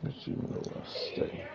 Let's see where I stay.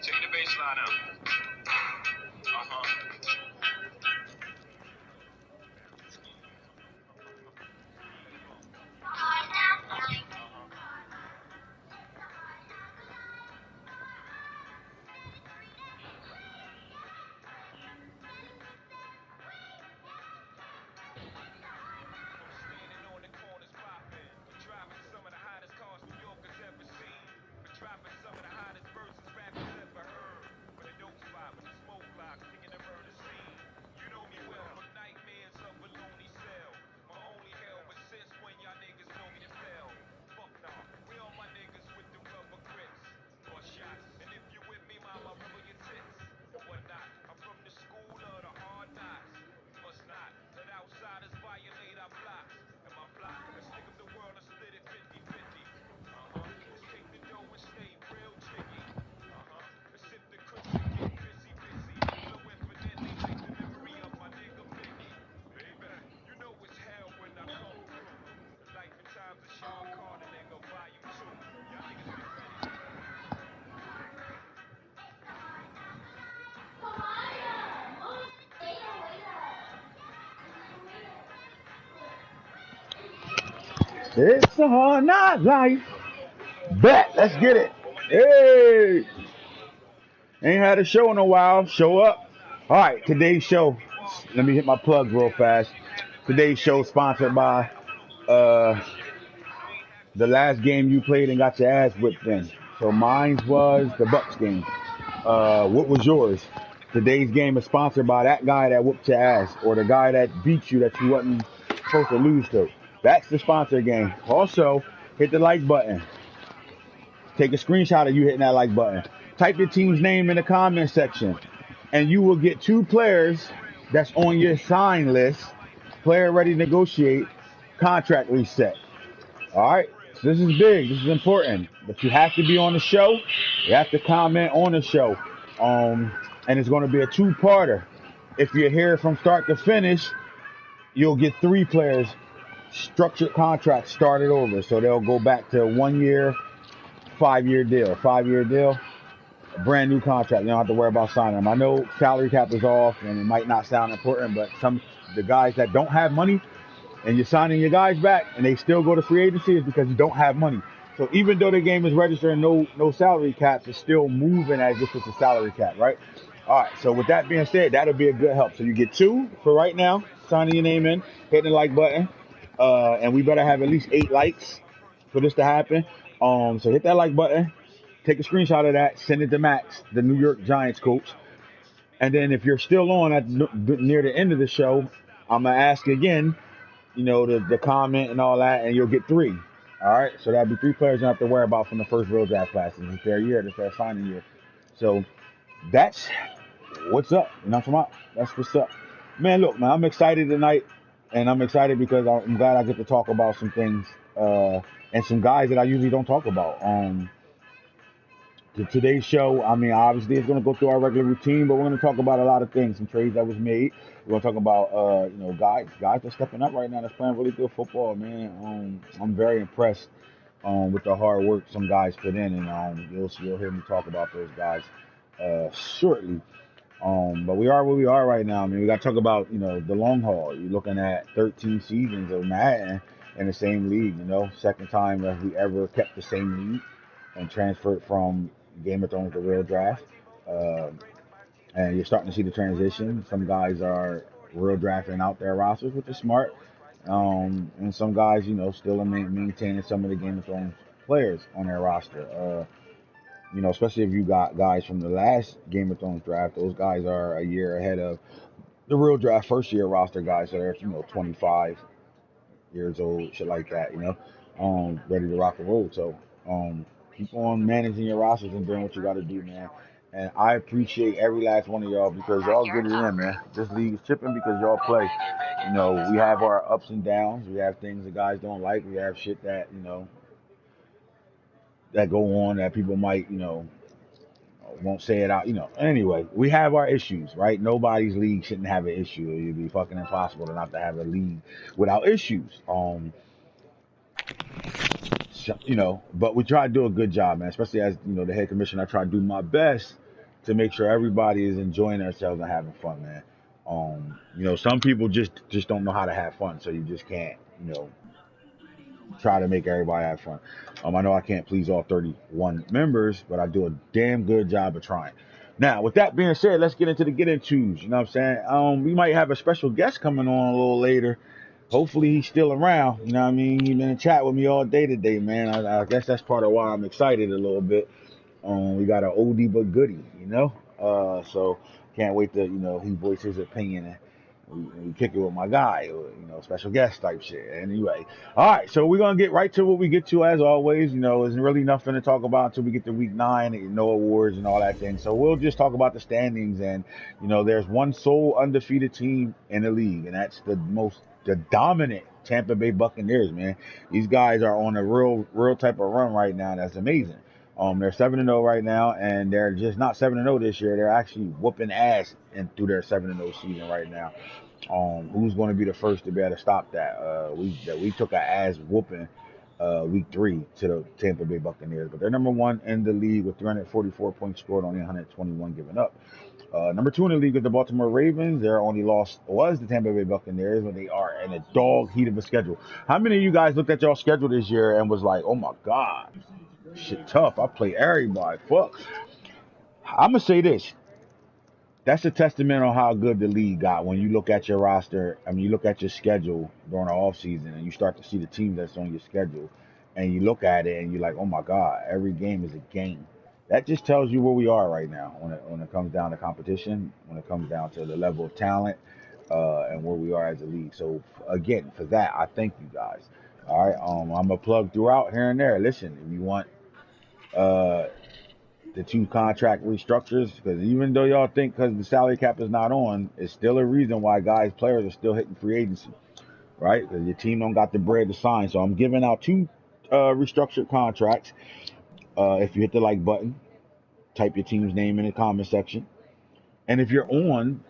Take the bass line out. It's a hard knock life. Bet. Let's get it. Hey. Ain't had a show in a while. Show up. All right. Today's show. Let me hit my plugs real fast. Today's show sponsored by uh the last game you played and got your ass whipped in. So mine was the Bucks game. What was yours? Today's game is sponsored by that guy that whooped your ass or the guy that beat you that you wasn't supposed to lose to. That's the sponsor game. Also, hit the like button. Take a screenshot of you hitting that like button. Type your team's name in the comment section, and you will get 2 players that's on your sign list. Player ready to negotiate, contract reset. All right. So this is big. This is important. But you have to be on the show. You have to comment on the show. And it's going to be a 2-parter. If you're here from start to finish, you'll get 3 players structured contracts started over. So they'll go back to 1 year, 5-year deal. 5-year deal, a brand new contract. You don't have to worry about signing them. I know salary cap is off and it might not sound important, but the guys that don't have money, and you're signing your guys back and they still go to free agency is because you don't have money. So even though the game is registering no salary caps, it's still moving as if it's a salary cap, right? All right, so with that being said, that'll be a good help. So you get 2 for right now, signing your name in, hitting the like button, and we better have at least 8 likes for this to happen. So hit that like button, take a screenshot of that, send it to Max, the New York Giants coach. And then if you're still on at near the end of the show, I'm going to ask again, the comment and all that, and you'll get 3. All right, so that'll be 3 players you don't have to worry about from the first real draft class. It's their year, it's their signing year. So that's what's up. You know what I'm talking about? That's what's up. Man, look, man, I'm excited tonight. and I'm excited because I'm glad I get to talk about some things and some guys that I usually don't talk about. Today's show, I mean, obviously it's going to go through our regular routine, but we're going to talk about a lot of things, some trades that was made. We're going to talk about, guys that are stepping up right now that's playing really good football, man. I'm very impressed with the hard work some guys put in, and you'll hear me talk about those guys shortly. But we are where we are right now. I mean, we got to talk about, the long haul. You're looking at 13 seasons of Madden in the same league, second time that we ever kept the same league and transferred from Game of Thrones to Real Draft. Uh, and you're starting to see the transition. Some guys are real drafting out their rosters, which is smart. And some guys, still are maintaining some of the Game of Thrones players on their roster. Especially if you got guys from the last Game of Thrones draft, those guys are a year ahead of the real draft first year roster guys. So they're, 25 years old, shit like that, ready to rock and roll. So, keep on managing your rosters and doing what you got to do, man. And I appreciate every last one of y'all because y'all get it in, man. This league is chipping because y'all play. We have our ups and downs. We have things that guys don't like. We have shit that, that go on that people might, won't say it out, Anyway, we have our issues, right? Nobody's league shouldn't have an issue. It'd be fucking impossible to not to have a league without issues. But we try to do a good job, man. Especially as the head commissioner, I try to do my best to make sure everybody is enjoying themselves and having fun, man. Some people just don't know how to have fun, so you just can't, try to make everybody have fun. I know I can't please all 31 members, but I do a damn good job of trying. Now, with that being said, let's get into the get intos. You know what I'm saying? We might have a special guest coming on a little later. Hopefully he's still around. You know what I mean? He's been in chat with me all day today, man. I guess that's part of why I'm excited a little bit. We got an oldie but goodie, so can't wait to, he voice his opinion and we kick it with my guy, special guest type shit. Anyway, all right, so we're gonna get right to what we get to as always. There's really nothing to talk about until we get to week 9, no awards and all that thing. So we'll just talk about the standings, and there's one sole undefeated team in the league, and that's the dominant Tampa Bay Buccaneers, man. These guys are on a real type of run right now. That's amazing. They're 7-0 right now, and they're just not 7-0 this year. They're actually whooping ass through their 7-0 season right now. Who's going to be the first to be able to stop that? We took an ass whooping week 3 to the Tampa Bay Buccaneers, but they're number 1 in the league with 344 points scored, only 121 given up. Number 2 in the league is the Baltimore Ravens. Their only loss was the Tampa Bay Buccaneers, but they are in a dog heat of a schedule. How many of you guys looked at y'all schedule this year and was like, oh my God, shit tough. I play everybody. Fuck. I'm going to say this. That's a testament on how good the league got when you look at your roster. I mean, you look at your schedule during the offseason and you start to see the team that's on your schedule and you look at it and you're like, oh my God, every game is a game. That just tells you where we are right now when it comes down to competition, when it comes down to the level of talent, and where we are as a league. So again, for that, I thank you guys. All right. I'm a plug throughout here and there. Listen, if you want, the 2 contract restructures, because even though y'all think because the salary cap is not on, it's still a reason why players are still hitting free agency, right? Because your team don't got the bread to sign. So I'm giving out 2 restructured contracts. If you hit the like button, type your team's name in the comment section, and if you're on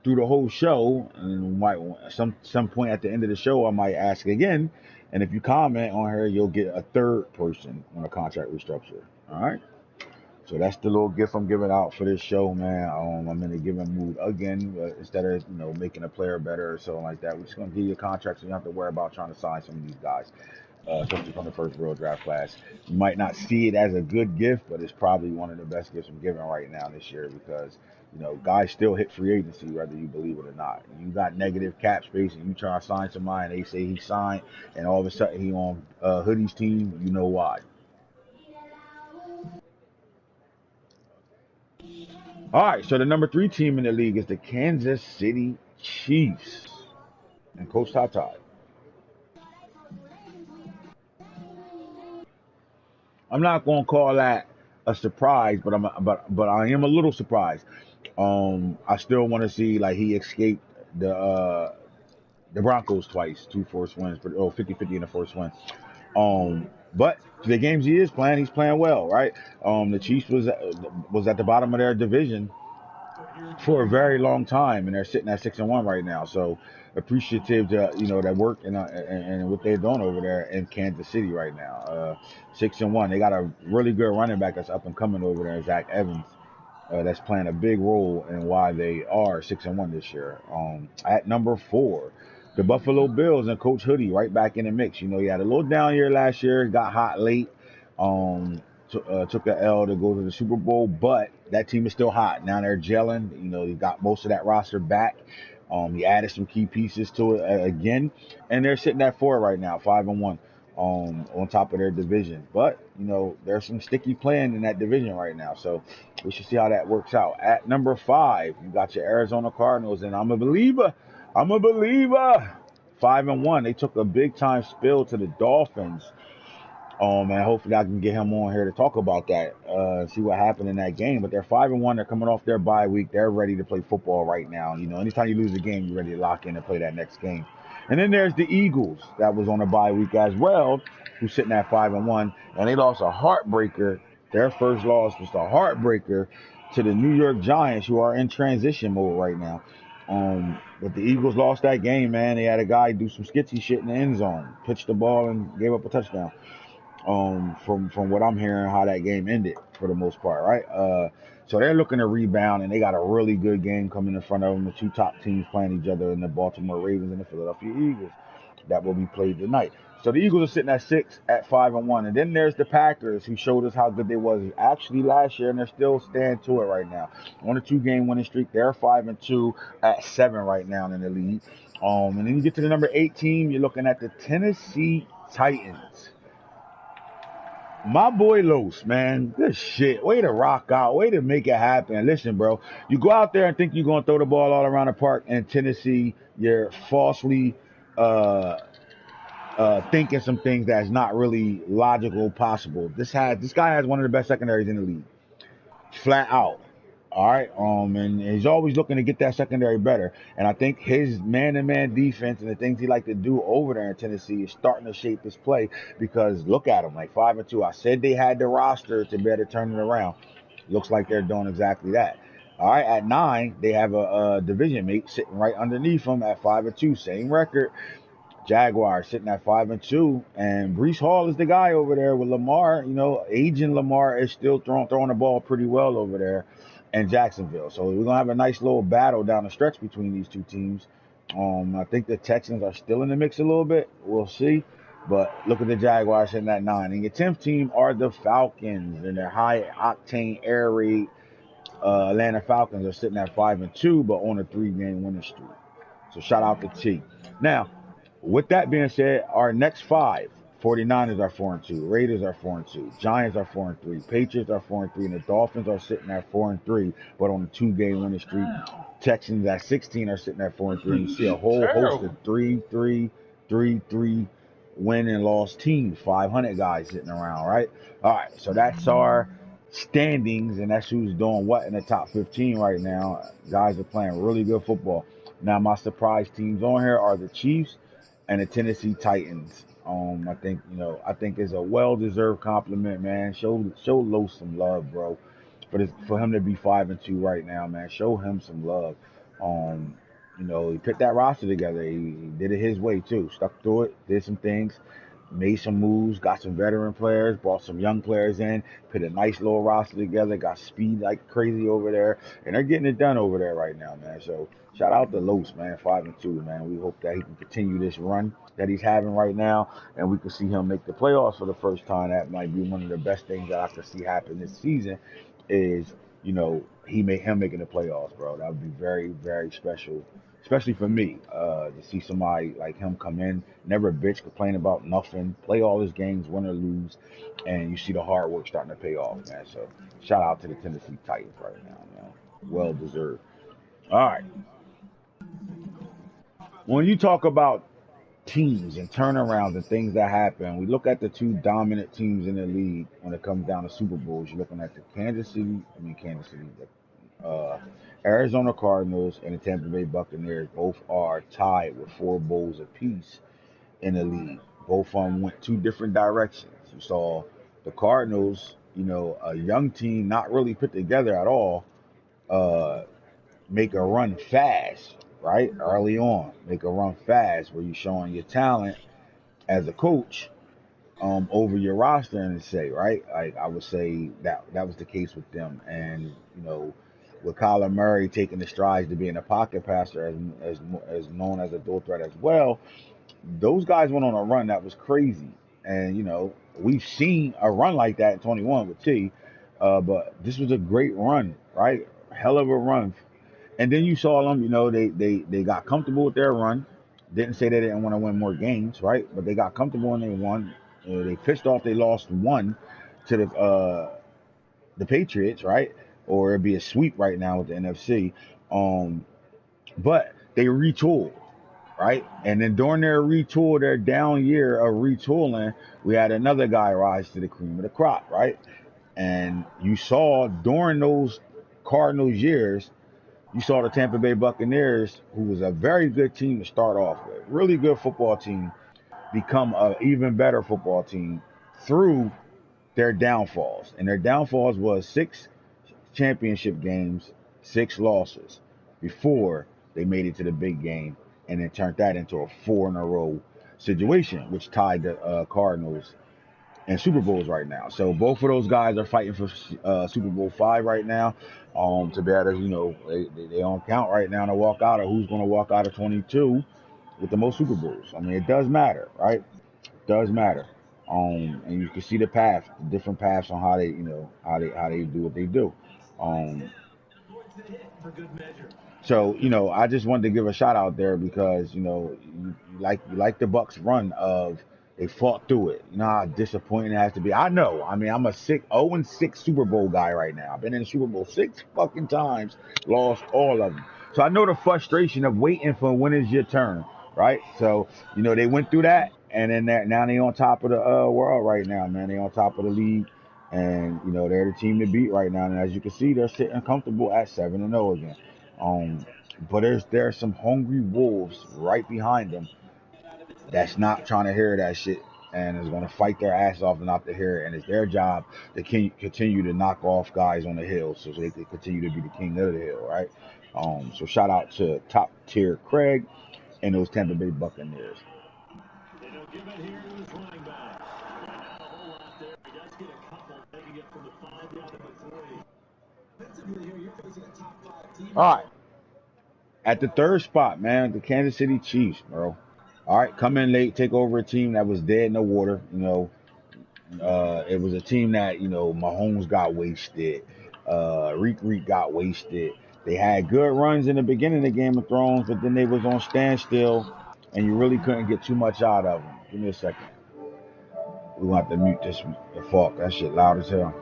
through the whole show, and might some point at the end of the show, I might ask again, and if you comment on her, you'll get a 3rd person on a contract restructure. All right. So that's the little gift I'm giving out for this show, man. I'm in a giving mood again. Instead of making a player better or something like that, we're just gonna give you a contract so you don't have to worry about trying to sign some of these guys, especially from the first real draft class. You might not see it as a good gift, but it's probably one of the best gifts I'm giving right now this year because guys still hit free agency whether you believe it or not. You got negative cap space and you try to sign somebody and they say he signed, and all of a sudden he on Hoodie's team. You know why? All right, so the number 3 team in the league is the Kansas City Chiefs and Coach Tata. I'm not going to call that a surprise, but I am a little surprised. I still want to see like he escaped The Broncos twice, 2 first wins, but 50-50 in the first win. But the games he is playing, he's playing well, right? The Chiefs was at the bottom of their division for a very long time, and they're sitting at 6-1 right now. So appreciative to that work and what they're doing over there in Kansas City right now. 6-1. They got a really good running back that's up and coming over there, Zach Evans. That's playing a big role in why they are 6-1 this year. At number 4, the Buffalo Bills and Coach Hoodie right back in the mix. He had a little down year last year, got hot late. Took the L to go to the Super Bowl, but that team is still hot. Now they're gelling. He got most of that roster back. He added some key pieces to it again, and they're sitting at 4 right now, 5-1, on top of their division. But there's some sticky playing in that division right now, so we should see how that works out. At number 5, you got your Arizona Cardinals, and I'm a believer. 5-1. They took a big time spill to the Dolphins. And hopefully I can get him on here to talk about that, see what happened in that game. But they're 5-1. They're coming off their bye week. They're ready to play football right now. Anytime you lose a game, you're ready to lock in and play that next game. And then there's the Eagles that was on a bye week as well, who's sitting at 5-1, and they lost a heartbreaker. Their first loss was the heartbreaker to the New York Giants, who are in transition mode right now. But the Eagles lost that game, man. They had a guy do some skitsy shit in the end zone, pitched the ball and gave up a touchdown. From what I'm hearing, how that game ended for the most part, right? So they're looking to rebound, and they got a really good game coming in front of them. The two top teams playing each other in the Baltimore Ravens and the Philadelphia Eagles. That will be played tonight. So the Eagles are sitting at 6 at 5-1, and then there's the Packers, who showed us how good they was actually last year, and they're still staying to it right now. On a 2-game winning streak, they're 5-2 at 7 right now in the league. And then you get to the number 8 team, you're looking at the Tennessee Titans. My boy Los, man, good shit. Way to rock out. Way to make it happen. Listen, bro, you go out there and think you're going to throw the ball all around the park in Tennessee. You're falsely thinking some things that's not really logical possible. This guy has one of the best secondaries in the league. Flat out. All right. And he's always looking to get that secondary better. And I think his man-to-man defense and the things he like to do over there in Tennessee is starting to shape his play, because look at him, like 5-2. I said they had the roster to better turn it around. Looks like they're doing exactly that. All right. At 9, they have a division mate sitting right underneath them at 5-2. Same record. Jaguars sitting at 5-2, and Breece Hall is the guy over there with Lamar. Aging Lamar is still throwing the ball pretty well over there in Jacksonville. So we're gonna have a nice little battle down the stretch between these two teams. I think the Texans are still in the mix a little bit. We'll see. But look at the Jaguars sitting at 9. And your 10th team are the Falcons, and their high octane air raid Atlanta Falcons are sitting at 5-2, but on a 3-game winning streak. So shout out to T. Now, with that being said, our next 5, 49ers are 4-2, Raiders are 4-2, Giants are 4-3, Patriots are 4-3, and the Dolphins are sitting at 4-3, but on a 2-game winning streak. Texans at 16 are sitting at 4-3. You see a whole host of 3-3, 3-3 win and loss teams, 500 guys sitting around, right? All right, so that's our standings, and that's who's doing what in the top 15 right now. Guys are playing really good football. Now, my surprise teams on here are the Chiefs and the Tennessee Titans. I think it's a well-deserved compliment, man. Show Los some love, bro. For him to be 5-2 right now, man. Show him some love. He put that roster together. He did it his way too. Stuck through it, did some things, made some moves, got some veteran players, brought some young players in, put a nice little roster together, got speed like crazy over there, and they're getting it done over there right now, man. So shout out to Los, man, 5-2, man. We hope that he can continue this run that he's having right now, and we can see him make the playoffs for the first time. That might be one of the best things that I could see happen this season, is him making the playoffs, bro. That would be very, very special, especially for me, to see somebody like him come in, never bitch, complain about nothing, play all his games, win or lose, and you see the hard work starting to pay off, man. So shout out to the Tennessee Titans right now, man. Well deserved. All right. When you talk about teams and turnarounds and things that happen, we look at the two dominant teams in the league when it comes down to Super Bowls. You're looking at the Uh, Arizona Cardinals and the Tampa Bay Buccaneers both are tied with 4 bowls apiece in the league. Both of them went 2 different directions. You saw the Cardinals, a young team not really put together at all, uh, make a run fast, right? Early on, make a run fast where you're showing your talent as a coach over your roster and say, right? Like I would say that was the case with them, and with Kyler Murray taking the strides to being a pocket passer as known as a dual threat as well, those guys went on a run that was crazy, and we've seen a run like that in 21 with T, but this was a great run, right? Hell of a run. And then you saw them, they got comfortable with their run. Didn't say they didn't want to win more games, right? But they got comfortable and they won. They pissed off they lost one to the Patriots, right? Or it'd be a sweep right now with the NFC. But they retooled, right? And then during their down year of retooling, we had another guy rise to the cream of the crop, right? And you saw during those Cardinals years, you saw the Tampa Bay Buccaneers, who was a very good team to start off with, really good football team, become an even better football team through their downfalls. And their downfalls was 6 championship games, 6 losses before they made it to the big game and then turned that into a 4-in-a-row situation, which tied the Cardinals and Super Bowls right now. So both of those guys are fighting for Super Bowl 5 right now. To be able to, they don't count right now to walk out, or who's going to walk out of 22 with the most Super Bowls. I mean, it does matter, right? It does matter. And you can see the path, the different paths on how they, how they do what they do. Um, so I just wanted to give a shout out there because you like the Bucks run of they fought through it. You know how disappointing it has to be. I know. I mean, I'm a 0-6 Super Bowl guy right now. I've been in the Super Bowl 6 fucking times, lost all of them. So I know the frustration of waiting for when is your turn, right? So they went through that, and then now they on top of the world right now, man. They on top of the league. And they're the team to beat right now, and as you can see, they're sitting comfortable at 7-0 again. Um, but there's some hungry wolves right behind them that's not trying to hear that shit and is going to fight their ass off not to hear it. And it's their job to continue to knock off guys on the hill so they can continue to be the king of the hill, right? So shout out to top tier Craig and those Tampa Bay Buccaneers. All right. At the third spot, man, the Kansas City Chiefs, bro. All right, come in late, take over a team that was dead in the water. It was a team that Mahomes got wasted, Reek got wasted. They had good runs in the beginning of Game of Thrones, but then they was on standstill, and you really couldn't get too much out of them. Give me a second. We gonna have to mute this. The fuck, that shit loud as hell.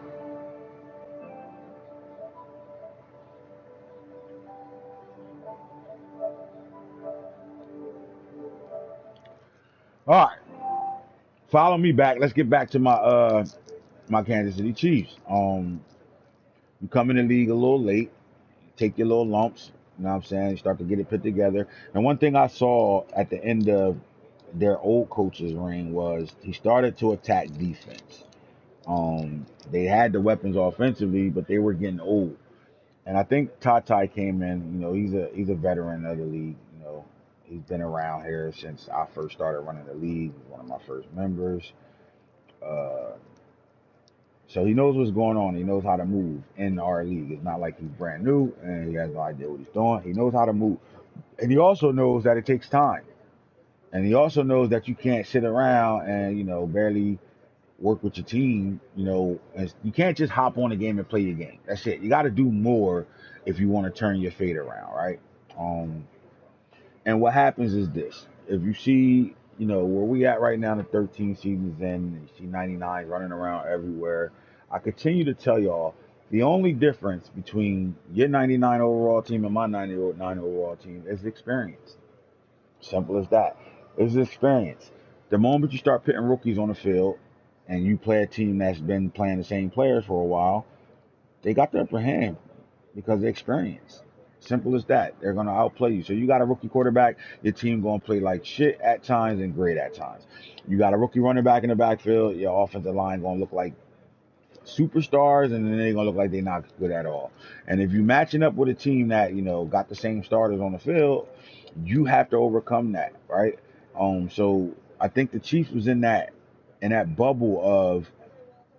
All right, follow me back. Let's get back to my Kansas City Chiefs. You come in the league a little late, take your little lumps, you know what I'm saying? You start to get it put together. And one thing I saw at the end of their old coach's reign was he started to attack defense. They had the weapons offensively, but they were getting old. And I think Tata came in, he's a veteran of the league, he's been around here since I first started running the league, he's one of my first members. Uh, So he knows what's going on. He knows how to move in our league. It's not like he's brand new and he has no idea what he's doing. He knows how to move. And he also knows that it takes time. And he also knows that you can't sit around and, barely work with your team. And you can't just hop on a game and play your game. That's it. You got to do more if you want to turn your fate around, right? And what happens is this. If you see, where we at right now, the 13 seasons in, you see 99 running around everywhere. I continue to tell y'all, the only difference between your 99 overall team and my 99 overall team is experience. Simple as that. It's experience. The moment you start putting rookies on the field and you play a team that's been playing the same players for a while, they got the upper hand. because of experience. Simple as that. They're going to outplay you. So you got a rookie quarterback, your team going to play like shit at times and great at times. You got a rookie running back in the backfield, your offensive line going to look like superstars, and then they're going to look like they're not good at all. And if you're matching up with a team that, got the same starters on the field, you have to overcome that, right? So I think the Chiefs was in that bubble of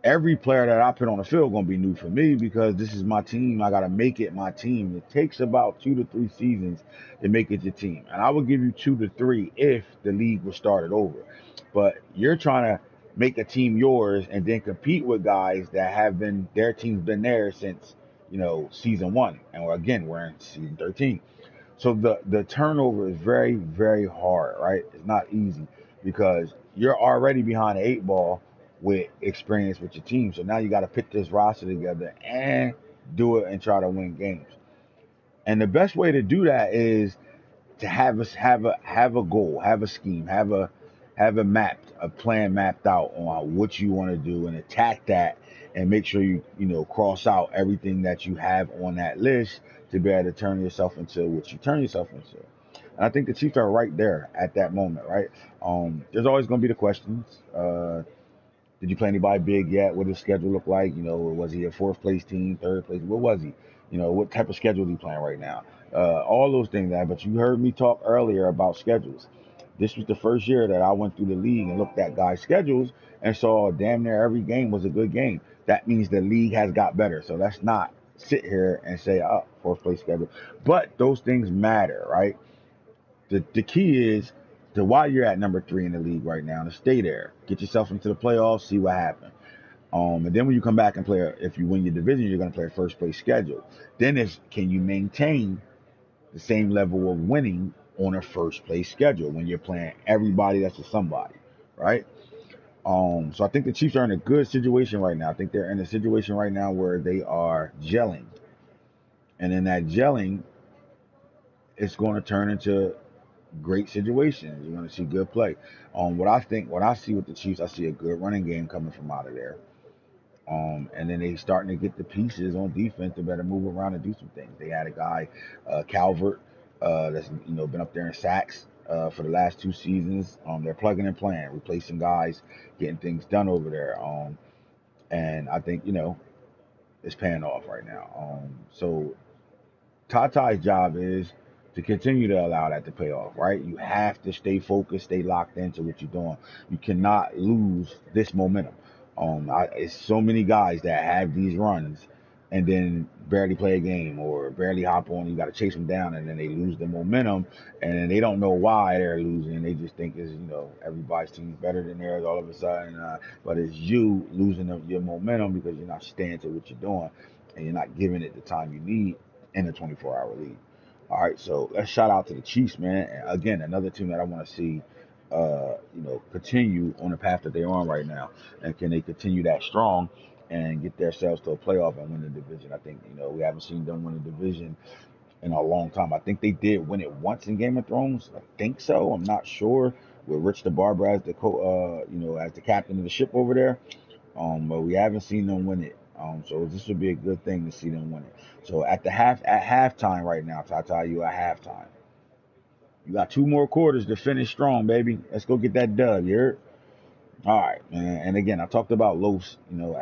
every player that I put on the field gonna be new for me because this is my team. I gotta make it my team. It takes about 2 to 3 seasons to make it your team, and I would give you 2 to 3 if the league was started over. But you're trying to make a team yours and then compete with guys that have been their team's been there since season one, and we're in season 13. So the turnover is very, very hard, right? It's not easy because you're already behind the 8 ball with experience with your team. So now you got to put this roster together and do it and try to win games. And the best way to do that is to have a goal, have a scheme, have a plan mapped out on what you want to do and attack that and make sure you cross out everything that you have on that list to be able to turn yourself into what you turn yourself into. And I think the Chiefs are right there at that moment, right? There's always going to be the questions. Did you play anybody big yet? What did his schedule look like? Was he a fourth place team, third place? What was he? What type of schedule is he playing right now? All those things. But you heard me talk earlier about schedules. This was the first year that I went through the league and looked at guys' schedules and saw damn near every game was a good game. That means the league has got better. So let's not sit here and say, oh, fourth place schedule. But those things matter, right? The key is to why you're at number 3 in the league right now to stay there. Get yourself into the playoffs, see what happens. And then when you come back and play, if you win your division, you're going to play a first place schedule. Then can you maintain the same level of winning on a first place schedule when you're playing everybody that's a somebody, right? So I think the Chiefs are in a good situation right now. I think they're in a situation right now where they are gelling. And in that gelling, it's going to turn into great situations. You're going to see good play. What I see with the Chiefs, I see a good running game coming from out of there. And then they starting to get the pieces on defense to better move around and do some things. They had a guy, Calvert, that's been up there in sacks for the last 2 seasons. They're plugging and playing, replacing guys, getting things done over there. And I think it's paying off right now. So Tata's job is to continue to allow that to pay off, right? You have to stay focused, stay locked into what you're doing. You cannot lose this momentum. It's so many guys that have these runs and then barely play a game or barely hop on. You got to chase them down, and then they lose the momentum, and then they don't know why they're losing. They just think it's everybody's team's better than theirs all of a sudden, but it's you losing your momentum because you're not staying to what you're doing, and you're not giving it the time you need in a 24-hour league. All right, so let's shout out to the Chiefs, man. And again, another team that I want to see, continue on the path that they're on right now, and can they continue that strong and get themselves to a playoff and win the division? I think we haven't seen them win a division in a long time. I think they did win it once in Game of Thrones. I think so. I'm not sure. With Rich the Barber as the as the captain of the ship over there. But we haven't seen them win it. So this would be a good thing to see them win it. So at halftime right now, Tata, you at halftime. You got 2 more quarters to finish strong, baby. Let's go get that dub. You heard? All right, man. And again, I talked about Los, with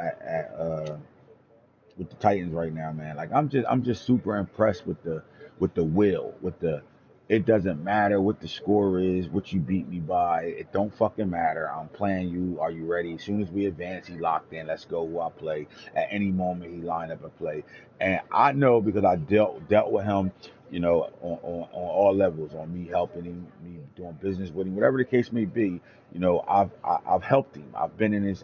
the Titans right now, man. Like I'm just super impressed with the will, with the it doesn't matter what the score is, what you beat me by. It don't fucking matter. I'm playing you. Are you ready? As soon as we advance, he locked in. Let's go. Who I play. At any moment, he line up and play. And I know because I dealt with him, on all levels, on me helping him, me doing business with him, whatever the case may be. I've helped him. I've been in his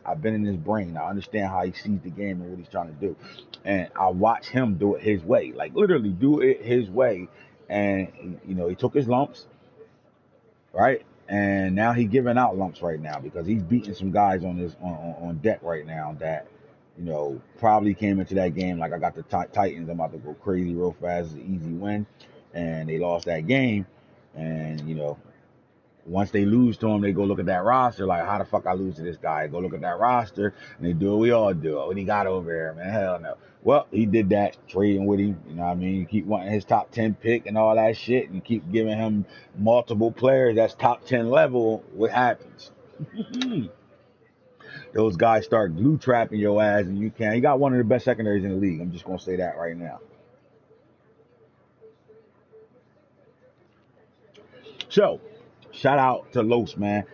brain. I understand how he sees the game and what he's trying to do, and I watch him do it his way, like literally do it his way. And he took his lumps, right? And now he's giving out lumps right now because he's beating some guys on deck right now that probably came into that game like I got the Titans. I'm about to go crazy real fast. It's an easy win, and they lost that game, and Once they lose to him, they go look at that roster, like, how the fuck I lose to this guy? Go look at that roster, and they do what we all do. What he got over here, man? Hell no. Well, he did that, trading with him. You know what I mean? You keep wanting his top 10 pick and all that shit, and you keep giving him multiple players that's top 10 level. What happens? Those guys start glue trapping your ass, and you can't. You got one of the best secondaries in the league. I'm just going to say that right now. So, shout out to Los, man.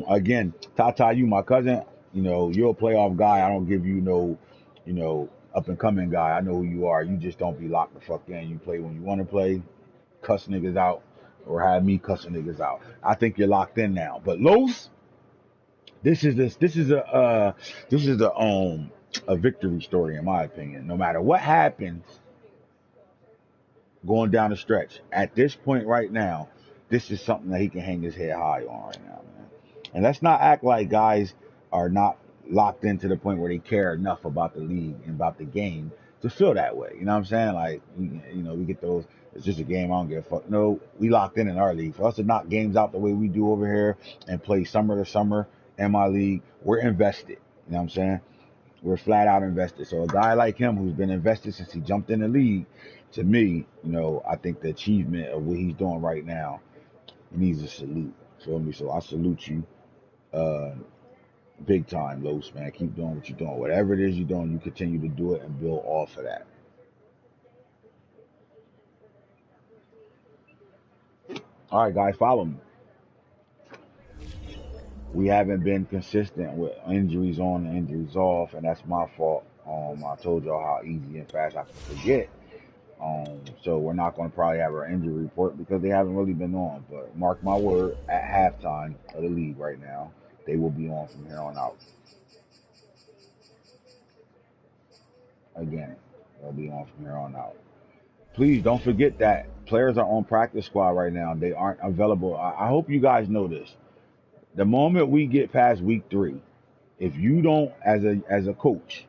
Again, Tata, you my cousin. You know, you're a playoff guy. I don't give you no, up and coming guy. I know who you are. You just don't be locked the fuck in. You play when you want to play, cuss niggas out, or have me cussing niggas out. I think you're locked in now. But Los, this is a victory story in my opinion. No matter what happens going down the stretch, at this point right now, this is something that he can hang his head high on right now, man. And let's not act like guys are not locked into the point where they care enough about the league and about the game to feel that way. You know what I'm saying? Like, we get those, it's just a game, I don't give a fuck. No, we locked in our league. For us to knock games out the way we do over here and play summer to summer in my league, we're invested. You know what I'm saying? We're flat out invested. So a guy like him who's been invested since he jumped in the league, to me, I think the achievement of what he's doing right now, he needs a salute. Feel me? So I salute you, big time, Los, man. Keep doing what you're doing. Whatever it is you're doing, you continue to do it and build off of that. All right, guys, follow me. We haven't been consistent with injuries on and injuries off, and that's my fault. I told y'all how easy and fast I can forget. So we're not going to probably have our injury report because they haven't really been on. But mark my word, at halftime of the league right now, they will be on from here on out. Again, they'll be on from here on out. Please don't forget that players are on practice squad right now. They aren't available. I hope you guys know this. The moment we get past week 3, if you don't, as a coach,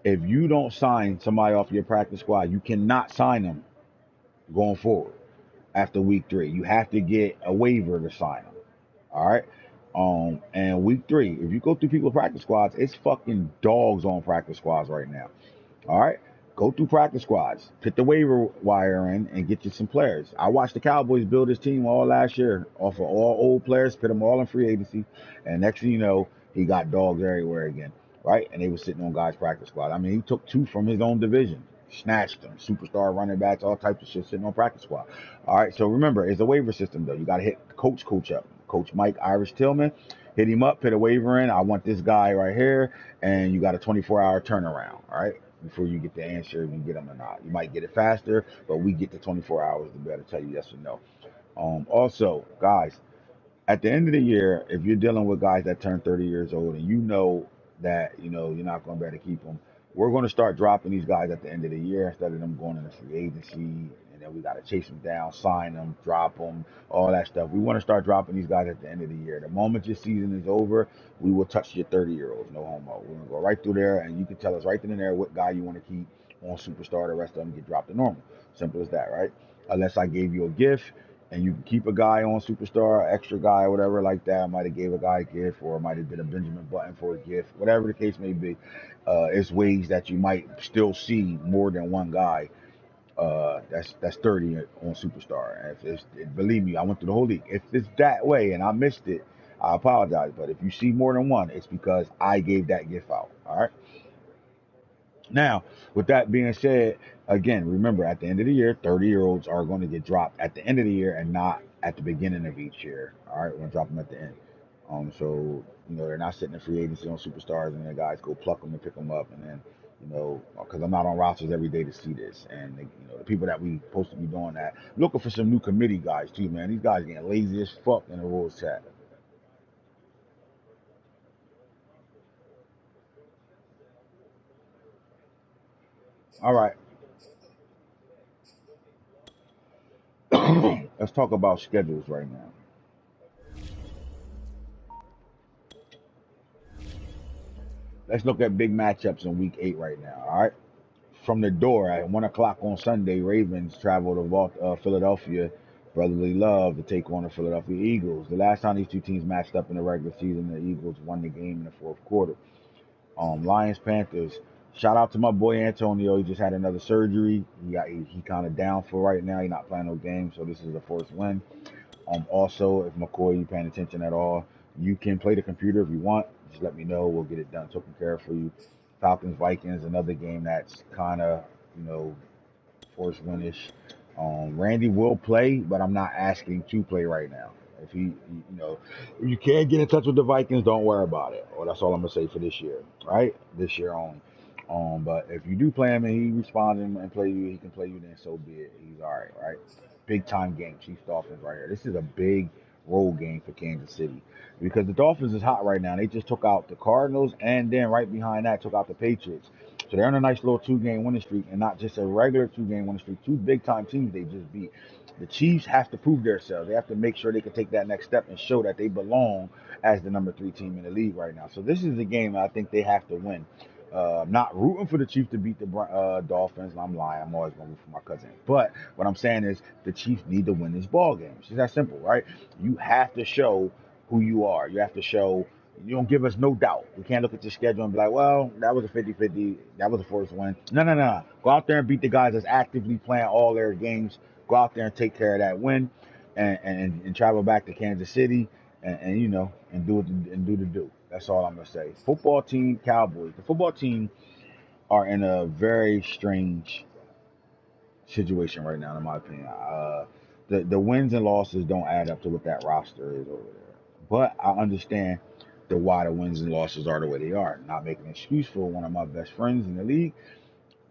if you don't sign somebody off your practice squad, you cannot sign them going forward after week 3. You have to get a waiver to sign them. All right. And week 3, if you go through people's practice squads, it's fucking dogs on practice squads right now. All right. Go through practice squads, put the waiver wire in, and get you some players. I watched the Cowboys build this team all last year off of all old players, put them all in free agency, and next thing you know, he got dogs everywhere again, right? And they were sitting on guys' practice squad. I mean, he took 2 from his own division, snatched them, superstar running backs, all types of shit sitting on practice squad. All right, so remember, it's a waiver system though. You got to hit coach up, Coach Mike Irish Tillman. Hit him up, put a waiver in. I want this guy right here, and you got a 24-hour turnaround, all right? Before you get the answer if you get them or not. You might get it faster, but we get the 24 hours to be able to tell you yes or no. Also, guys, at the end of the year, if you're dealing with guys that turn 30 years old and you know that you're not going to be able to keep them, we're going to start dropping these guys at the end of the year instead of them going into free agency, and then we got to chase them down, sign them, drop them, all that stuff. We want to start dropping these guys at the end of the year. The moment your season is over, we will touch your 30-year-olds, no homo. We're going to go right through there, and you can tell us right then and there what guy you want to keep on Superstar. The rest of them get dropped to normal. Simple as that, right? Unless I gave you a gift, and you can keep a guy on Superstar, extra guy, whatever like that. I might have gave a guy a gift, or it might have been a Benjamin Button for a gift, whatever the case may be. It's ways that you might still see more than one guy. That's 30 on Superstar. Believe me, I went through the whole league. If it's that way and I missed it, I apologize. But if you see more than one, it's because I gave that gift out. All right. Now, with that being said, again, remember at the end of the year, 30-year-olds are going to get dropped at the end of the year and not at the beginning of each year. All right, we're going to drop them at the end. So they're not sitting in free agency on Superstars, and the guys go pluck them and pick them up, and then because I'm not on rosters every day to see this, and the people that we supposed to be doing that, looking for some new committee guys too, man. These guys getting lazy as fuck in the rules chat. All right. Let's talk about schedules right now. Let's look at big matchups in week 8 right now. All right. From the door at 1 o'clock on Sunday, Ravens travel to Philadelphia brotherly love to take on the Philadelphia Eagles. The last time these two teams matched up in the regular season, the Eagles won the game in the fourth quarter. Lions Panthers. Shout out to my boy Antonio. He just had another surgery. He kind of down for right now. He's not playing no games, so this is the first win. Also, if McCoy, you paying attention at all, you can play the computer if you want. Just let me know. We'll get it done, taken care of for you. Falcons Vikings, another game that's kind of force winish. Randy will play, but I'm not asking to play right now. If if you can't get in touch with the Vikings, don't worry about it. Or that's all I'm gonna say for this year, right? This year on. But if you do play him and he responds and play you, he can play you. Then so be it. He's all right, right? Big time game, Chiefs Dolphins right here. This is a big road game for Kansas City because the Dolphins is hot right now. They just took out the Cardinals and then right behind that took out the Patriots. So they're on a nice little 2-game winning streak, and not just a regular 2-game winning streak. Two big time teams they just beat. The Chiefs have to prove themselves. They have to make sure they can take that next step and show that they belong as the number 3 team in the league right now. So this is a game I think they have to win. I'm not rooting for the Chiefs to beat the Dolphins. I'm lying. I'm always going to root for my cousin. But what I'm saying is the Chiefs need to win this ball game. It's just that simple, right? You have to show who you are. You have to show you don't give us no doubt. We can't look at your schedule and be like, well, that was a 50-50. That was the first win. No. Go out there and beat the guys that's actively playing all their games. Go out there and take care of that win and travel back to Kansas City and do it and do the do. That's all I'm going to say. Football team, Cowboys. The football team are in a very strange situation right now, in my opinion. The wins and losses don't add up to what that roster is over there. But I understand why the wins and losses are the way they are. Not making an excuse for one of my best friends in the league,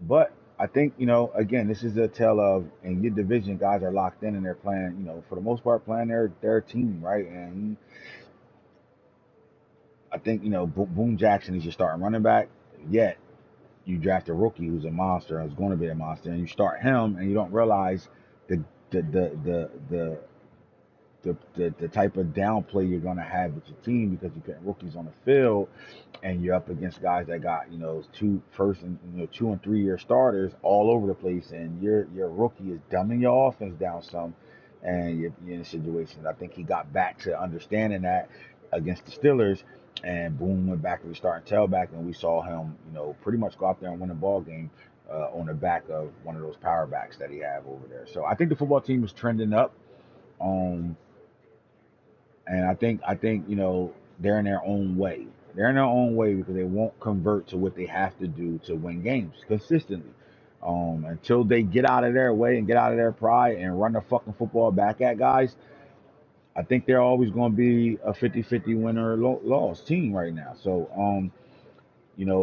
but I think again, this is a tale of in your division, guys are locked in and they're playing. For the most part, playing their team, right? And I think Boone Jackson is your starting running back. Yet you draft a rookie who's a monster, who's going to be a monster, and you start him, and you don't realize the the the the the the type of downplay you're going to have with your team because you're putting rookies on the field and you're up against guys that got 2 and 3 year starters all over the place, and your rookie is dumbing your offense down some, and you're in a situation. I think he got back to understanding that against the Steelers, and Boone went back to the starting tailback, and we saw him pretty much go out there and win a ball game on the back of one of those power backs that he have over there. So I think the football team is trending up. And I think they're in their own way. They're in their own way because they won't convert to what they have to do to win games consistently. Until they get out of their way and get out of their pride and run the fucking football back at guys, I think they're always going to be a 50-50 winner or loss team right now. So,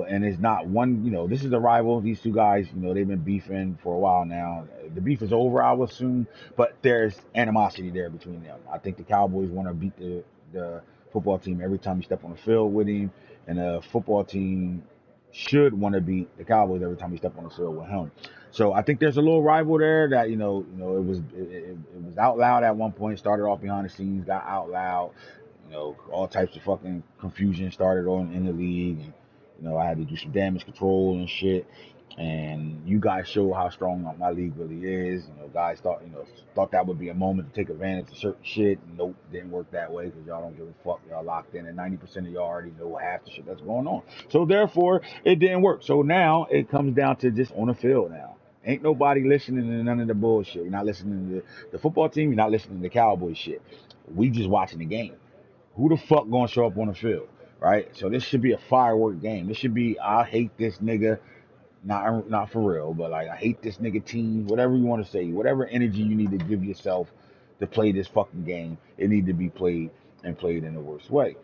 and it's not one, this is a rival. These two guys, they've been beefing for a while now. The beef is over, I would assume, but there's animosity there between them. I think the Cowboys want to beat the football team every time you step on the field with him, and the football team should want to beat the Cowboys every time you step on the field with him. So I think there's a little rival there that it was out loud at one point. Started off behind the scenes, got out loud. All types of fucking confusion started on in the league. I had to do some damage control and shit. And you guys show how strong my league really is. Guys thought that would be a moment to take advantage of certain shit. Nope, didn't work that way because y'all don't give a fuck. Y'all locked in, and 90% of y'all already know half the shit that's going on. So therefore, it didn't work. So now it comes down to just on the field now. Ain't nobody listening to none of the bullshit. You're not listening to the football team. You're not listening to the Cowboys shit. We just watching the game. Who the fuck gonna show up on the field, right? So this should be a firework game. This should be I hate this nigga, not for real, but like I hate this nigga team. Whatever you want to say, whatever energy you need to give yourself to play this fucking game, it need to be played and played in the worst way.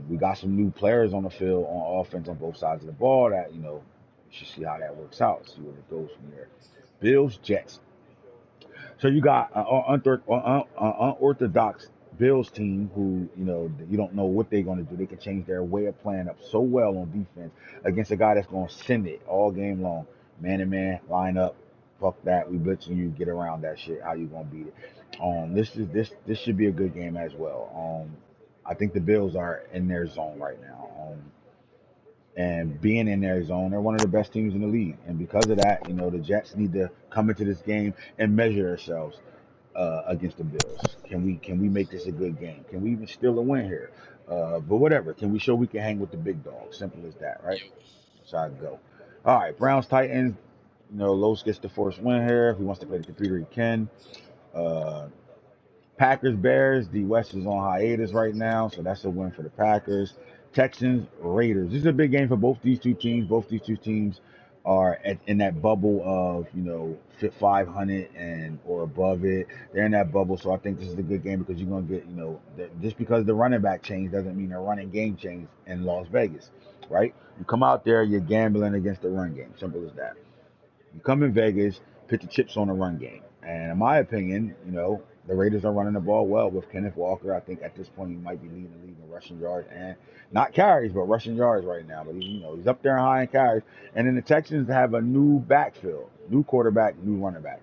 We got some new players on the field on offense on both sides of the ball that you should see how that works out. See where it goes from there. Bills, Jets. So you got an unorthodox Bills team who, you don't know what they're going to do. They can change their way of playing up so well on defense against a guy that's going to send it all game long. Man to man, line up, fuck that. We blitzing you, get around that shit. How you going to beat it? This should be a good game as well. I think the Bills are in their zone right now. And being in their zone, they're one of the best teams in the league. And because of that, the Jets need to come into this game and measure themselves. against the Bills? Can we make this a good game? Can we even steal a win here? But whatever. Can we show we can hang with the big dogs? Simple as that, right? That's how I go. All right, Browns Titans. Los gets the first win here. If he wants to play the computer, he can. Uh, Packers Bears. The West is on hiatus right now, so that's a win for the Packers. Texans Raiders. This is a big game for both these two teams. Both these two teams are in that bubble of 500 and or above it. They're in that bubble, so I think this is a good game because you're gonna get just because the running back change doesn't mean the running game changed in Las Vegas, right? You come out there, you're gambling against the run game. Simple as that. You come in Vegas, put the chips on the run game. And in my opinion, the Raiders are running the ball well with Kenneth Walker. I think at this point he might be leading the league in rushing yards and not carries, but rushing yards right now. But he's up there high in carries. And then the Texans have a new backfield, new quarterback, new running back.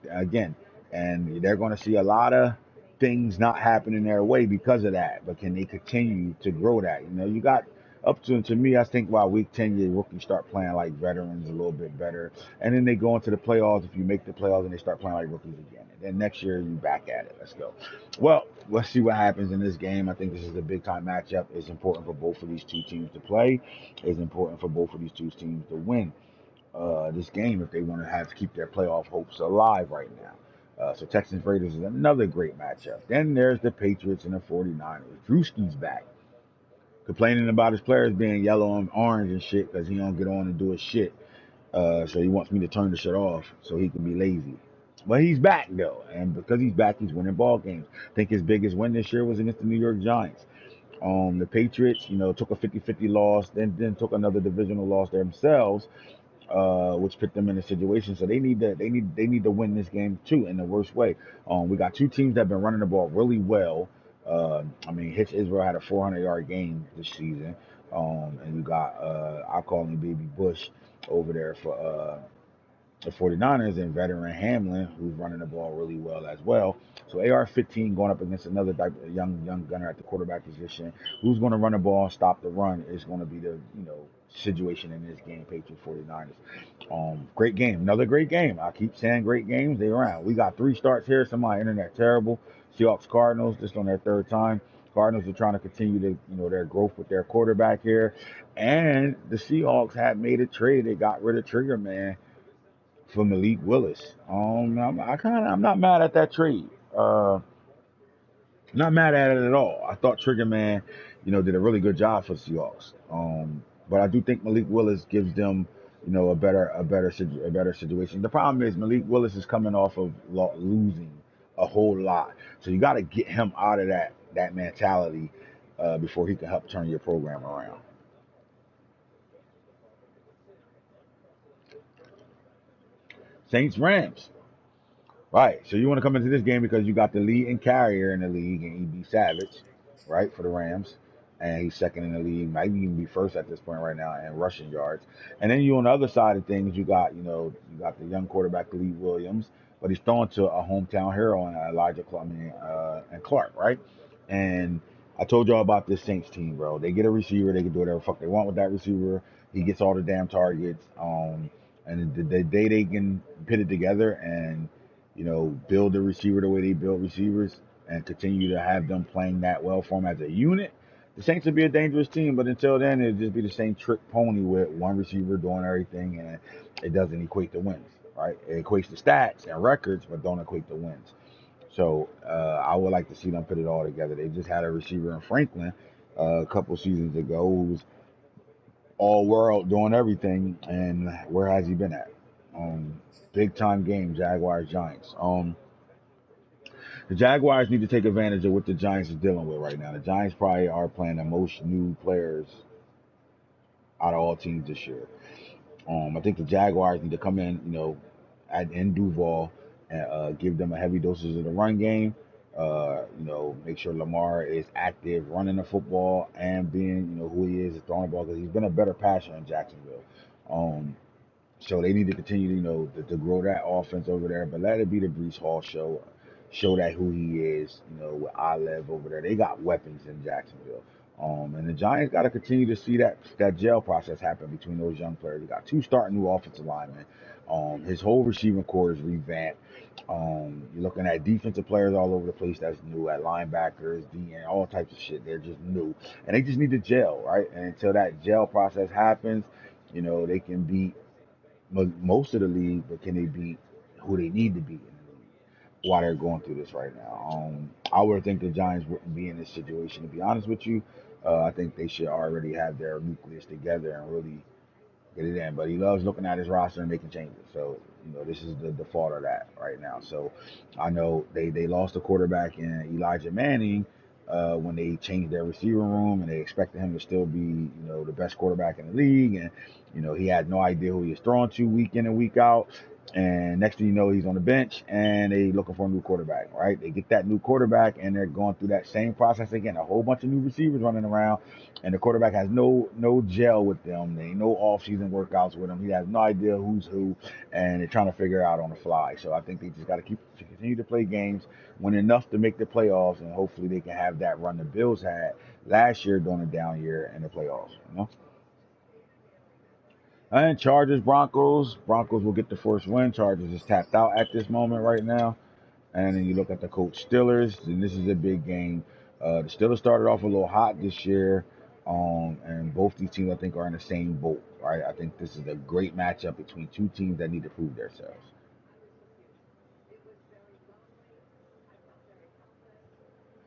Again, and they're going to see a lot of things not happening their way because of that. But can they continue to grow that? You got up to me, I think by week 10, your rookies start playing like veterans a little bit better. And then they go into the playoffs. If you make the playoffs, and they start playing like rookies again. And then next year, you back at it. Let's go. Well, let's see what happens in this game. I think this is a big time matchup. It's important for both of these two teams to play. It's important for both of these two teams to win this game if they want to have to keep their playoff hopes alive right now. So Texans Raiders is another great matchup. Then there's the Patriots and the 49ers. Drewski's back, complaining about his players being yellow and orange and shit because he don't get on and do his shit. So he wants me to turn the shit off so he can be lazy. But he's back though, and because he's back, he's winning ball games. I think his biggest win this year was against the New York Giants. The Patriots, took a 50-50 loss, then took another divisional loss themselves, which put them in a situation. So they need to win this game too in the worst way. We got two teams that have been running the ball really well. Hitch Israel had a 400-yard game this season. And you got I call him Baby Bush over there for the 49ers and veteran Hamlin, who's running the ball really well as well. So AR-15 going up against another young gunner at the quarterback position. Who's going to run the ball and stop the run is going to be the situation in this game. Patriots 49ers. Great game, another great game. I keep saying great games. They around. We got 3 starts here. Some of my internet terrible. Seahawks Cardinals just on their 3rd time. Cardinals are trying to continue to their growth with their quarterback here, and the Seahawks had made a trade. They got rid of Trigger Man for Malik Willis. I'm not mad at that trade. Not mad at it at all. I thought Trigger Man, did a really good job for the Seahawks. But I do think Malik Willis gives them, a better situation. The problem is Malik Willis is coming off of losing a whole lot, so you got to get him out of that mentality before he can help turn your program around. Saints Rams. Right. So you want to come into this game because you got the leading carrier in the league and EB Savage, right, for the Rams. And he's second in the league, might even be first at this point right now in rushing yards. And then you on the other side of things, you got the young quarterback Lee Williams, but he's throwing to a hometown hero in Elijah and Clark, right? And I told y'all about this Saints team, bro. They get a receiver, they can do whatever the fuck they want with that receiver. He gets all the damn targets. And the day they can put it together and build the receiver the way they build receivers and continue to have them playing that well for them as a unit, the Saints would be a dangerous team. But until then, it'd just be the same trick pony with one receiver doing everything, and it doesn't equate to wins, right? It equates to stats and records, but don't equate to wins. So I would like to see them put it all together. They just had a receiver in Franklin a couple seasons ago who was all world doing everything, and where has he been at? Big time game, Jaguars Giants. The Jaguars need to take advantage of what the Giants are dealing with right now. The Giants probably are playing the most new players out of all teams this year. I think the Jaguars need to come in, in Duval and give them a heavy dosage of the run game. Make sure Lamar is active running the football and being, who he is throwing the ball because he's been a better passer in Jacksonville. So they need to continue, to grow that offense over there, but let it be the Brees Hall show that who he is, with Olive over there. They got weapons in Jacksonville. And the Giants got to continue to see that gel process happen between those young players. They got 2 starting new offensive linemen. His whole receiving core is revamped. You're looking at defensive players all over the place that's new, at linebackers, DN, all types of shit. They're just new, and they just need to gel, right? And until that gel process happens, they can beat most of the league, but can they beat who they need to beat in the league while they're going through this right now? I would think the Giants wouldn't be in this situation, to be honest with you. I think they should already have their nucleus together and really get it in. But he loves looking at his roster and making changes. So, this is the default of that right now. So I know they lost a quarterback in Elijah Manning when they changed their receiver room, and they expected him to still be, the best quarterback in the league. And, he had no idea who he was throwing to week in and week out. And next thing you know, he's on the bench, and they looking for a new quarterback, right? They get that new quarterback, and they're going through that same process again. A whole bunch of new receivers running around, and the quarterback has no gel with them. They ain't no off-season workouts with him. He has no idea who's who, and they're trying to figure it out on the fly. So I think they just got to continue to play games, win enough to make the playoffs, and hopefully they can have that run the Bills had last year during a down year in the playoffs. And Chargers, Broncos. Broncos will get the first win. Chargers is tapped out at this moment right now. And then you look at the Colts Steelers, and this is a big game. The Steelers started off a little hot this year, and both these teams I think are in the same boat, right? I think this is a great matchup between 2 teams that need to prove themselves.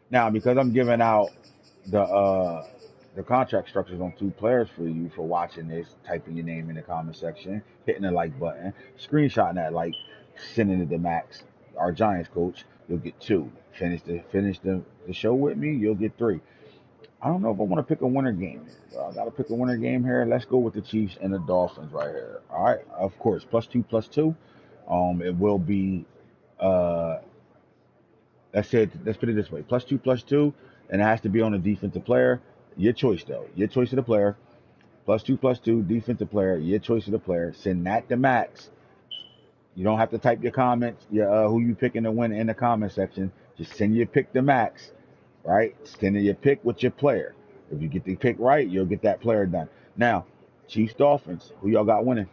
Now, because I'm giving out the contract structures on 2 players for you for watching this, typing your name in the comment section, hitting the like button, screenshotting that like, sending it to Max, our Giants coach, you'll get 2. Finish the show with me, you'll get 3. I don't know if I want to pick a winner game. I got to pick a winner game here. Let's go with the Chiefs and the Dolphins right here. All right, of course, +2. It will be uh let's put it this way: +2, and it has to be on a defensive player. Your choice, though. Your choice of the player. +2, defensive player. Your choice of the player. Send that to Max. You don't have to type your comments, who you picking to win in the comment section. Just send your pick to Max, right? Send your pick with your player. If you get the pick right, you'll get that player done. Now, Chiefs, Dolphins. Who y'all got winning?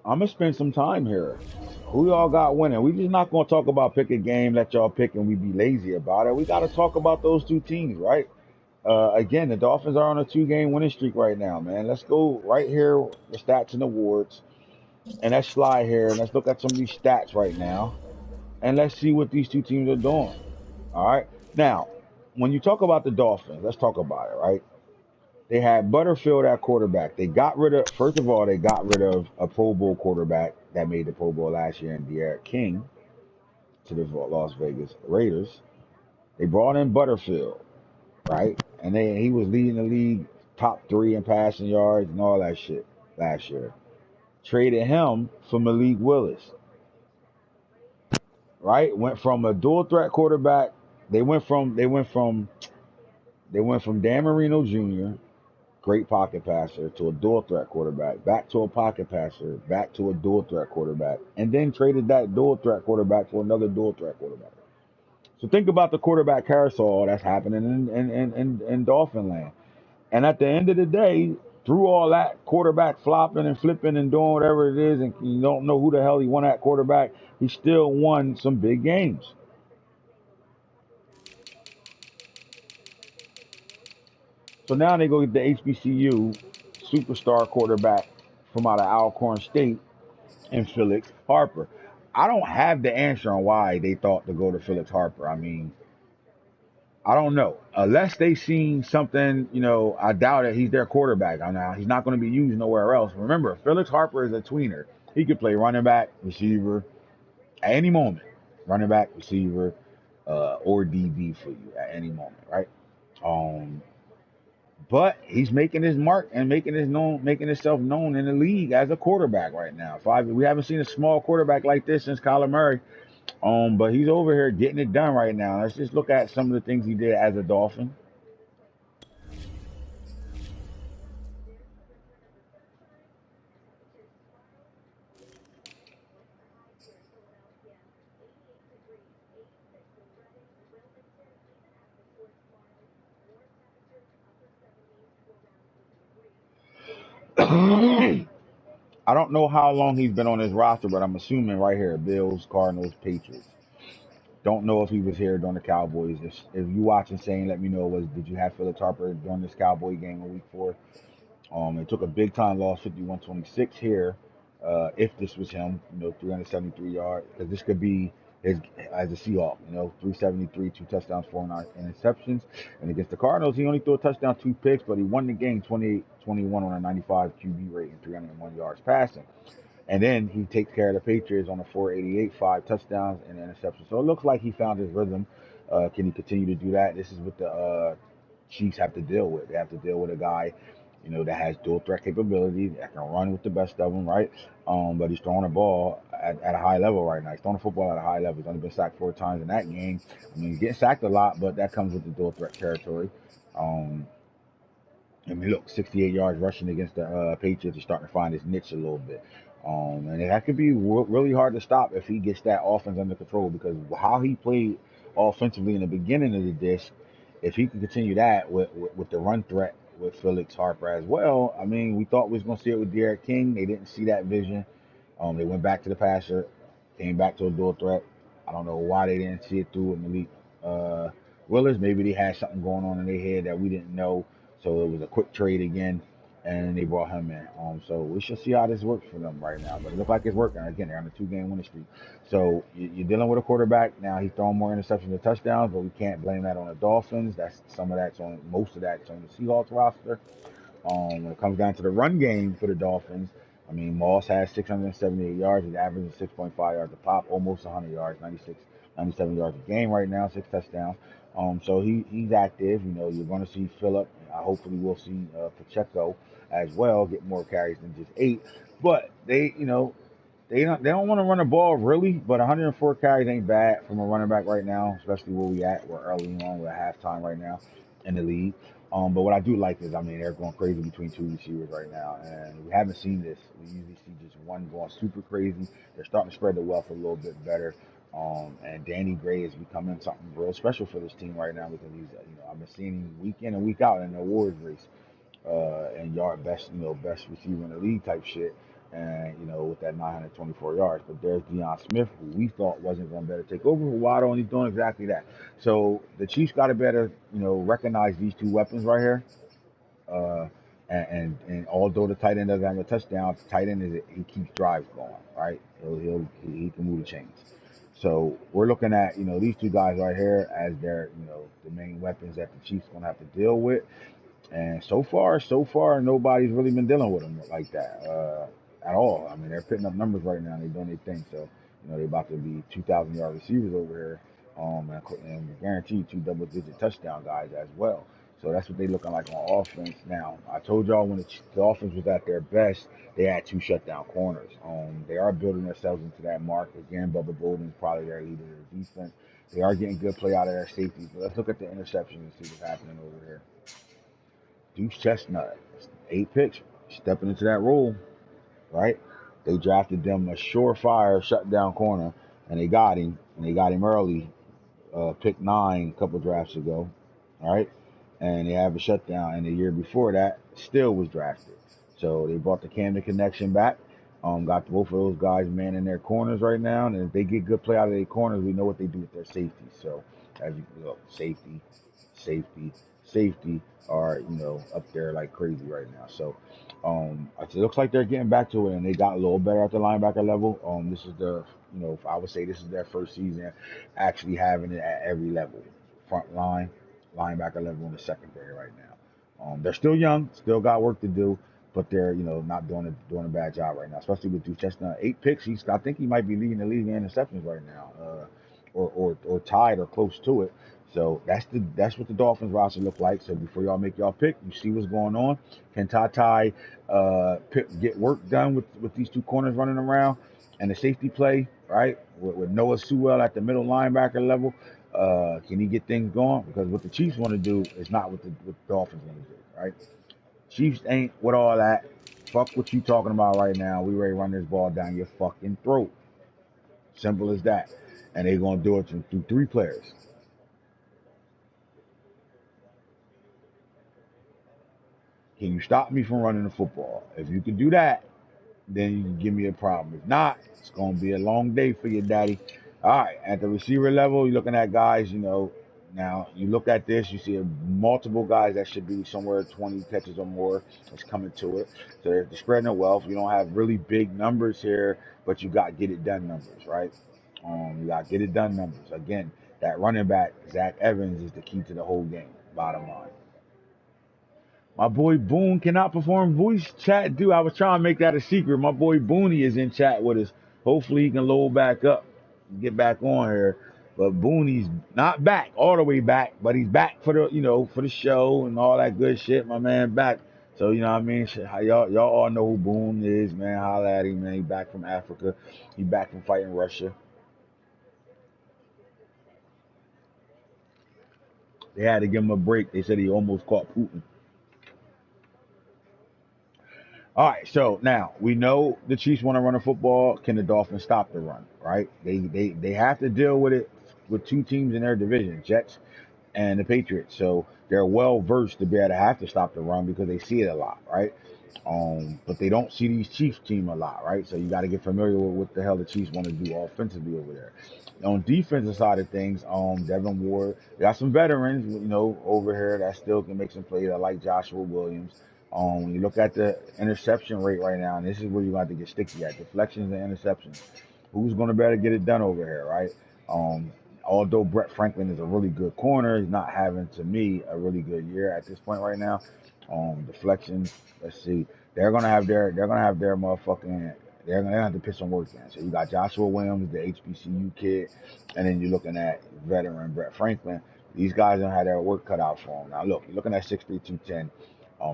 I'm gonna spend some time here. Who y'all got winning? We just not gonna talk about pick a game, let y'all pick, and we be lazy about it. We got to talk about those 2 teams, right? Again, the Dolphins are on a 2-game winning streak right now, man. Let's go right here, the stats and awards, and let's slide here and let's look at some of these stats right now, and let's see what these 2 teams are doing. All right. Now, when you talk about the Dolphins, let's talk about it, right? They had Butterfield at quarterback. They got rid of, first of all, they got rid of a Pro Bowl quarterback that made the Pro Bowl last year in De'Aaron King to the Las Vegas Raiders. They brought in Butterfield, right? And he was leading the league top 3 in passing yards and all that shit last year. Traded him for Malik Willis, right? Went from a dual threat quarterback. They went from Dan Marino Jr., great pocket passer, to a dual threat quarterback, back to a pocket passer, back to a dual threat quarterback, and then traded that dual threat quarterback for another dual threat quarterback. So think about the quarterback carousel that's happening in Dolphin land. And at the end of the day, through all that quarterback flopping and flipping and doing whatever it is, and you don't know who the hell he won at quarterback, he still won some big games. So now they go get the HBCU superstar quarterback from out of Alcorn State and Felix Harper. I don't have the answer on why they thought to go to Felix Harper. I mean, I don't know. Unless they seen something, I doubt it. He's their quarterback. Now he's not going to be used nowhere else. Remember, Felix Harper is a tweener. He could play running back, receiver at any moment. Running back, receiver, or DB for you at any moment, right? Um, but he's making his mark and making himself known in the league as a quarterback right now. We haven't seen a small quarterback like this since Kyler Murray. But he's over here getting it done right now. Let's just look at some of the things he did as a Dolphin. I don't know how long he's been on his roster, but I'm assuming right here: Bills, Cardinals, Patriots. Don't know if he was here during the Cowboys. If you watching, saying, let me know. Did you have Phillips Harper during this Cowboy game in Week 4? It took a big time loss, 51-26 here. If this was him, 373 yards, because this could be his as a Seahawk, 373, 2 touchdowns, 4 interceptions. And against the Cardinals, he only threw a touchdown, 2 picks, but he won the game 28-21 on a 95 QB rate and 301 yards passing. And then he takes care of the Patriots on a 488, 5 touchdowns and an interception. So it looks like he found his rhythm. Can he continue to do that? This is what the Chiefs have to deal with. They have to deal with a guy, that has dual threat capability, that can run with the best of them, right? But he's throwing the ball at a high level right now. He's throwing the football at a high level. He's only been sacked 4 times in that game. I mean, he's getting sacked a lot, but that comes with the dual threat territory. I mean, look, 68 yards rushing against the Patriots is starting to find his niche a little bit. And that could be really hard to stop if he gets that offense under control, because how he played offensively in the beginning of the disc, if he can continue that with the run threat with Felix Harper as well, I mean, we thought we was going to see it with Derek King. They didn't see that vision. They went back to the passer, came back to a dual threat. I don't know why they didn't see it through with Malik Willis. Maybe they had something going on in their head that we didn't know. So it was a quick trade again, and they brought him in. So we should see how this works for them right now. But it looks like it's working. Again, they're on a 2-game winning streak. So you're dealing with a quarterback. Now he's throwing more interceptions than touchdowns, but we can't blame that on the Dolphins. Most of that's on the Seahawks roster. When it comes down to the run game for the Dolphins, I mean, Moss has 678 yards. He's averaging 6.5 yards a pop, almost 100 yards, 97 yards a game right now, 6 touchdowns. So he's active. You're going to see Phillip. Hopefully, we'll see Pacheco as well get more carries than just 8. But they don't want to run the ball really. But 104 carries ain't bad from a running back right now, especially where we at. We're early on. We're at halftime right now in the league. But what I do like is, I mean, they're going crazy between 2 receivers right now, and we haven't seen this. We usually see just one going super crazy. They're starting to spread the wealth a little bit better. And Danny Gray is becoming something real special for this team right now, because I've been seeing him week in and week out in the awards race, and best receiver in the league type shit. And, with that 924 yards. But there's Deion Smith, who we thought wasn't going to better take over for Waddle, and he's doing exactly that. So the Chiefs got to better, recognize these 2 weapons right here. And although the tight end doesn't have a touchdown, the tight end he keeps drives going, right? He can move the chains. So we're looking at, these 2 guys right here as their, the main weapons that the Chiefs going to have to deal with. And so far, nobody's really been dealing with them like that at all. I mean, they're putting up numbers right now, and they're doing their thing. So, they're about to be 2,000-yard receivers over here, and guaranteed 2 double-digit touchdown guys as well. So that's what they're looking like on offense. Now, I told y'all when the offense was at their best, they had 2 shutdown corners. They are building themselves into that mark. Again, Bubba Bolden's probably their leader of the defense. They are getting good play out of their safeties. But let's look at the interceptions and see what's happening over here. Deuce Chestnut, 8 picks, stepping into that role, right? They drafted them a surefire shutdown corner, and they got him, early, pick 9 a couple drafts ago, all right? And they have a shutdown, and the year before that, still was drafted. So they brought the Camden connection back, got both of those guys manning their corners right now, and if they get good play out of their corners, we know what they do with their safeties. So as you look, safety, are up there like crazy right now. So it looks like they're getting back to it, and they got a little better at the linebacker level. This is I would say this is their first season actually having it at every level, front line, linebacker level, and the secondary right now. They're still young, still got work to do, but they're not doing a bad job right now, especially with Duke Chestnut. 8 picks. I think he might be leading the league in interceptions right now, or tied or close to it. So that's what the Dolphins roster look like. So before y'all make y'all pick, you see what's going on. Can Ty get work done with these 2 corners running around and the safety play, right? With Noah Sewell at the middle linebacker level, can he get things going? Because what the Chiefs want to do is not what the Dolphins want to do, right? Chiefs ain't with all that. Fuck what you talking about right now. We ready to run this ball down your fucking throat. Simple as that. And they're gonna do it through 3 players. Can you stop me from running the football? If you can do that, then you can give me a problem. If not, it's going to be a long day for your daddy. All right, at the receiver level, you're looking at guys, now you look at this, you see multiple guys that should be somewhere 20 catches or more that's coming to it. So they're spreading the wealth. You don't have really big numbers here, but you got get it done numbers, right? You got get it done numbers. Again, that running back, Zach Evans, is the key to the whole game, bottom line. My boy Boone cannot perform voice chat, dude. I was trying to make that a secret. My boy Booney is in chat with us. Hopefully he can load back up and get back on here. But Booney's not back all the way back, but he's back for the show and all that good shit. My man back. So you know what I mean? Y'all all know who Boone is, man. Holla at him, man. He back from Africa. He back from fighting Russia. They had to give him a break. They said he almost caught Putin. All right, so now we know the Chiefs want to run a football. Can the Dolphins stop the run? Right? They have to deal with it with two teams in their division, Jets and the Patriots. So they're well versed to be able to have to stop the run because they see it a lot, right? But they don't see these Chiefs team a lot, right? So you got to get familiar with what the hell the Chiefs want to do offensively over there. On defensive side of things, Devin Ward, they got some veterans, over here that still can make some plays. I like Joshua Williams. When you look at the interception rate right now, and this is where you got to get sticky at deflections and interceptions. Who's going to better get it done over here, right? Although Brett Franklin is a really good corner, he's not having, to me, a really good year at this point right now. Deflections, let's see, they're gonna have their motherfucking, they're gonna have to put some work in. So you got Joshua Williams, the HBCU kid, and then you're looking at veteran Brett Franklin. These guys don't have their work cut out for them. Now look, you're looking at 6'3", 210.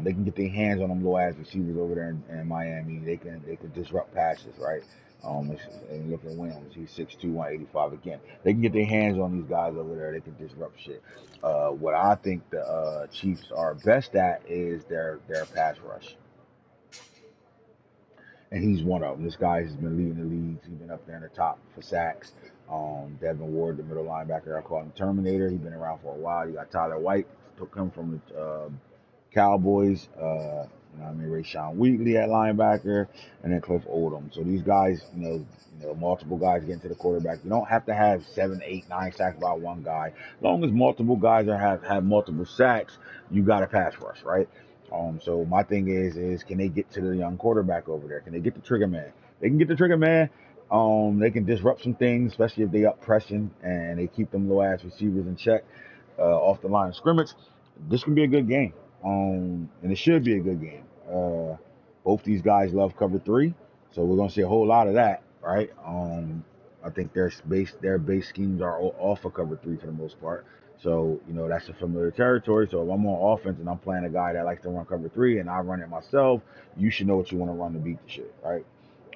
They can get their hands on them low ass receivers over there in Miami. They can disrupt passes, right? And look at Williams. He's 6'2", 185 again. They can get their hands on these guys over there. They can disrupt shit. What I think the Chiefs are best at is their pass rush. And he's one of them. This guy has been leading the leagues. He's been up there in the top for sacks. Devin Ward, the middle linebacker, I call him Terminator. He's been around for a while. You got Tyler White, took him from the Cowboys. Rayshawn Wheatley at linebacker, and then Cliff Oldham. So these guys, multiple guys getting to the quarterback. You don't have to have 7, 8, 9 sacks by one guy. As long as multiple guys have multiple sacks, you got a pass rush, right? So my thing is can they get to the young quarterback over there? Can they get the trigger man? They can get the trigger man. They can disrupt some things, especially if they up pressing and they keep them low ass receivers in check off the line of scrimmage. This can be a good game. And it should be a good game. Both these guys love cover 3, so we're gonna see a whole lot of that, right? I think their base schemes are off of cover 3 for the most part. So that's a familiar territory. So if I'm on offense and I'm playing a guy that likes to run cover 3 and I run it myself, you should know what you want to run to beat the shit, right?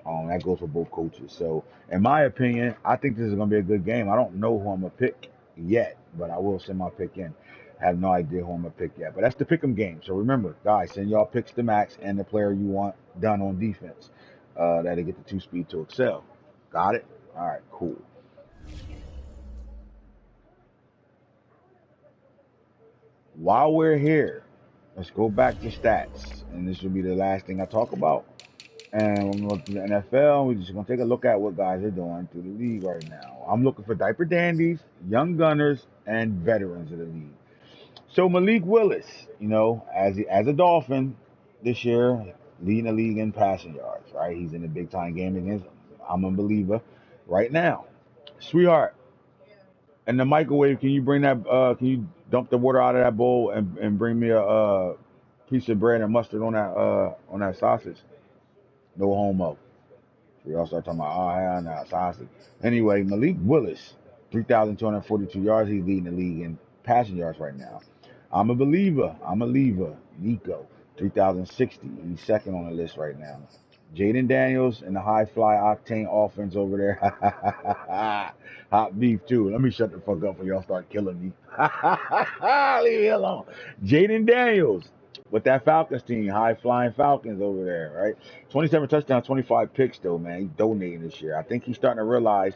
That goes for both coaches. So in my opinion, I think this is gonna be a good game. I don't know who I'm gonna pick yet, but I will send my pick in. I have no idea who I'm gonna pick yet, but that's the pick'em game. So remember, guys, send y'all picks to max and the player you want done on defense. That'll get the 2-speed to excel. Got it? All right, cool. While we're here, let's go back to stats, and this will be the last thing I talk about. And when we look to the NFL, we're just gonna take a look at what guys are doing through the league right now. I'm looking for diaper dandies, young gunners, and veterans of the league. So Malik Willis, as a Dolphin this year, leading the league in passing yards, right? He's in a big time game against I'm a believer right now. Sweetheart, in the microwave, can you bring that can you dump the water out of that bowl and bring me a piece of bread and mustard on that sausage? No homo. We all start talking about, oh, hell no, sausage. Anyway, Malik Willis, 3,242 yards. He's leading the league in passing yards right now. I'm a believer. Nico, 3,060. He's second on the list right now. Jaden Daniels and the high fly octane offense over there. Hot beef too. Let me shut the fuck up before y'all start killing me. Leave me alone. Jaden Daniels, with that Falcons team, high flying Falcons over there, right? 27 touchdowns, 25 picks though, man. He's donating this year. I think he's starting to realize,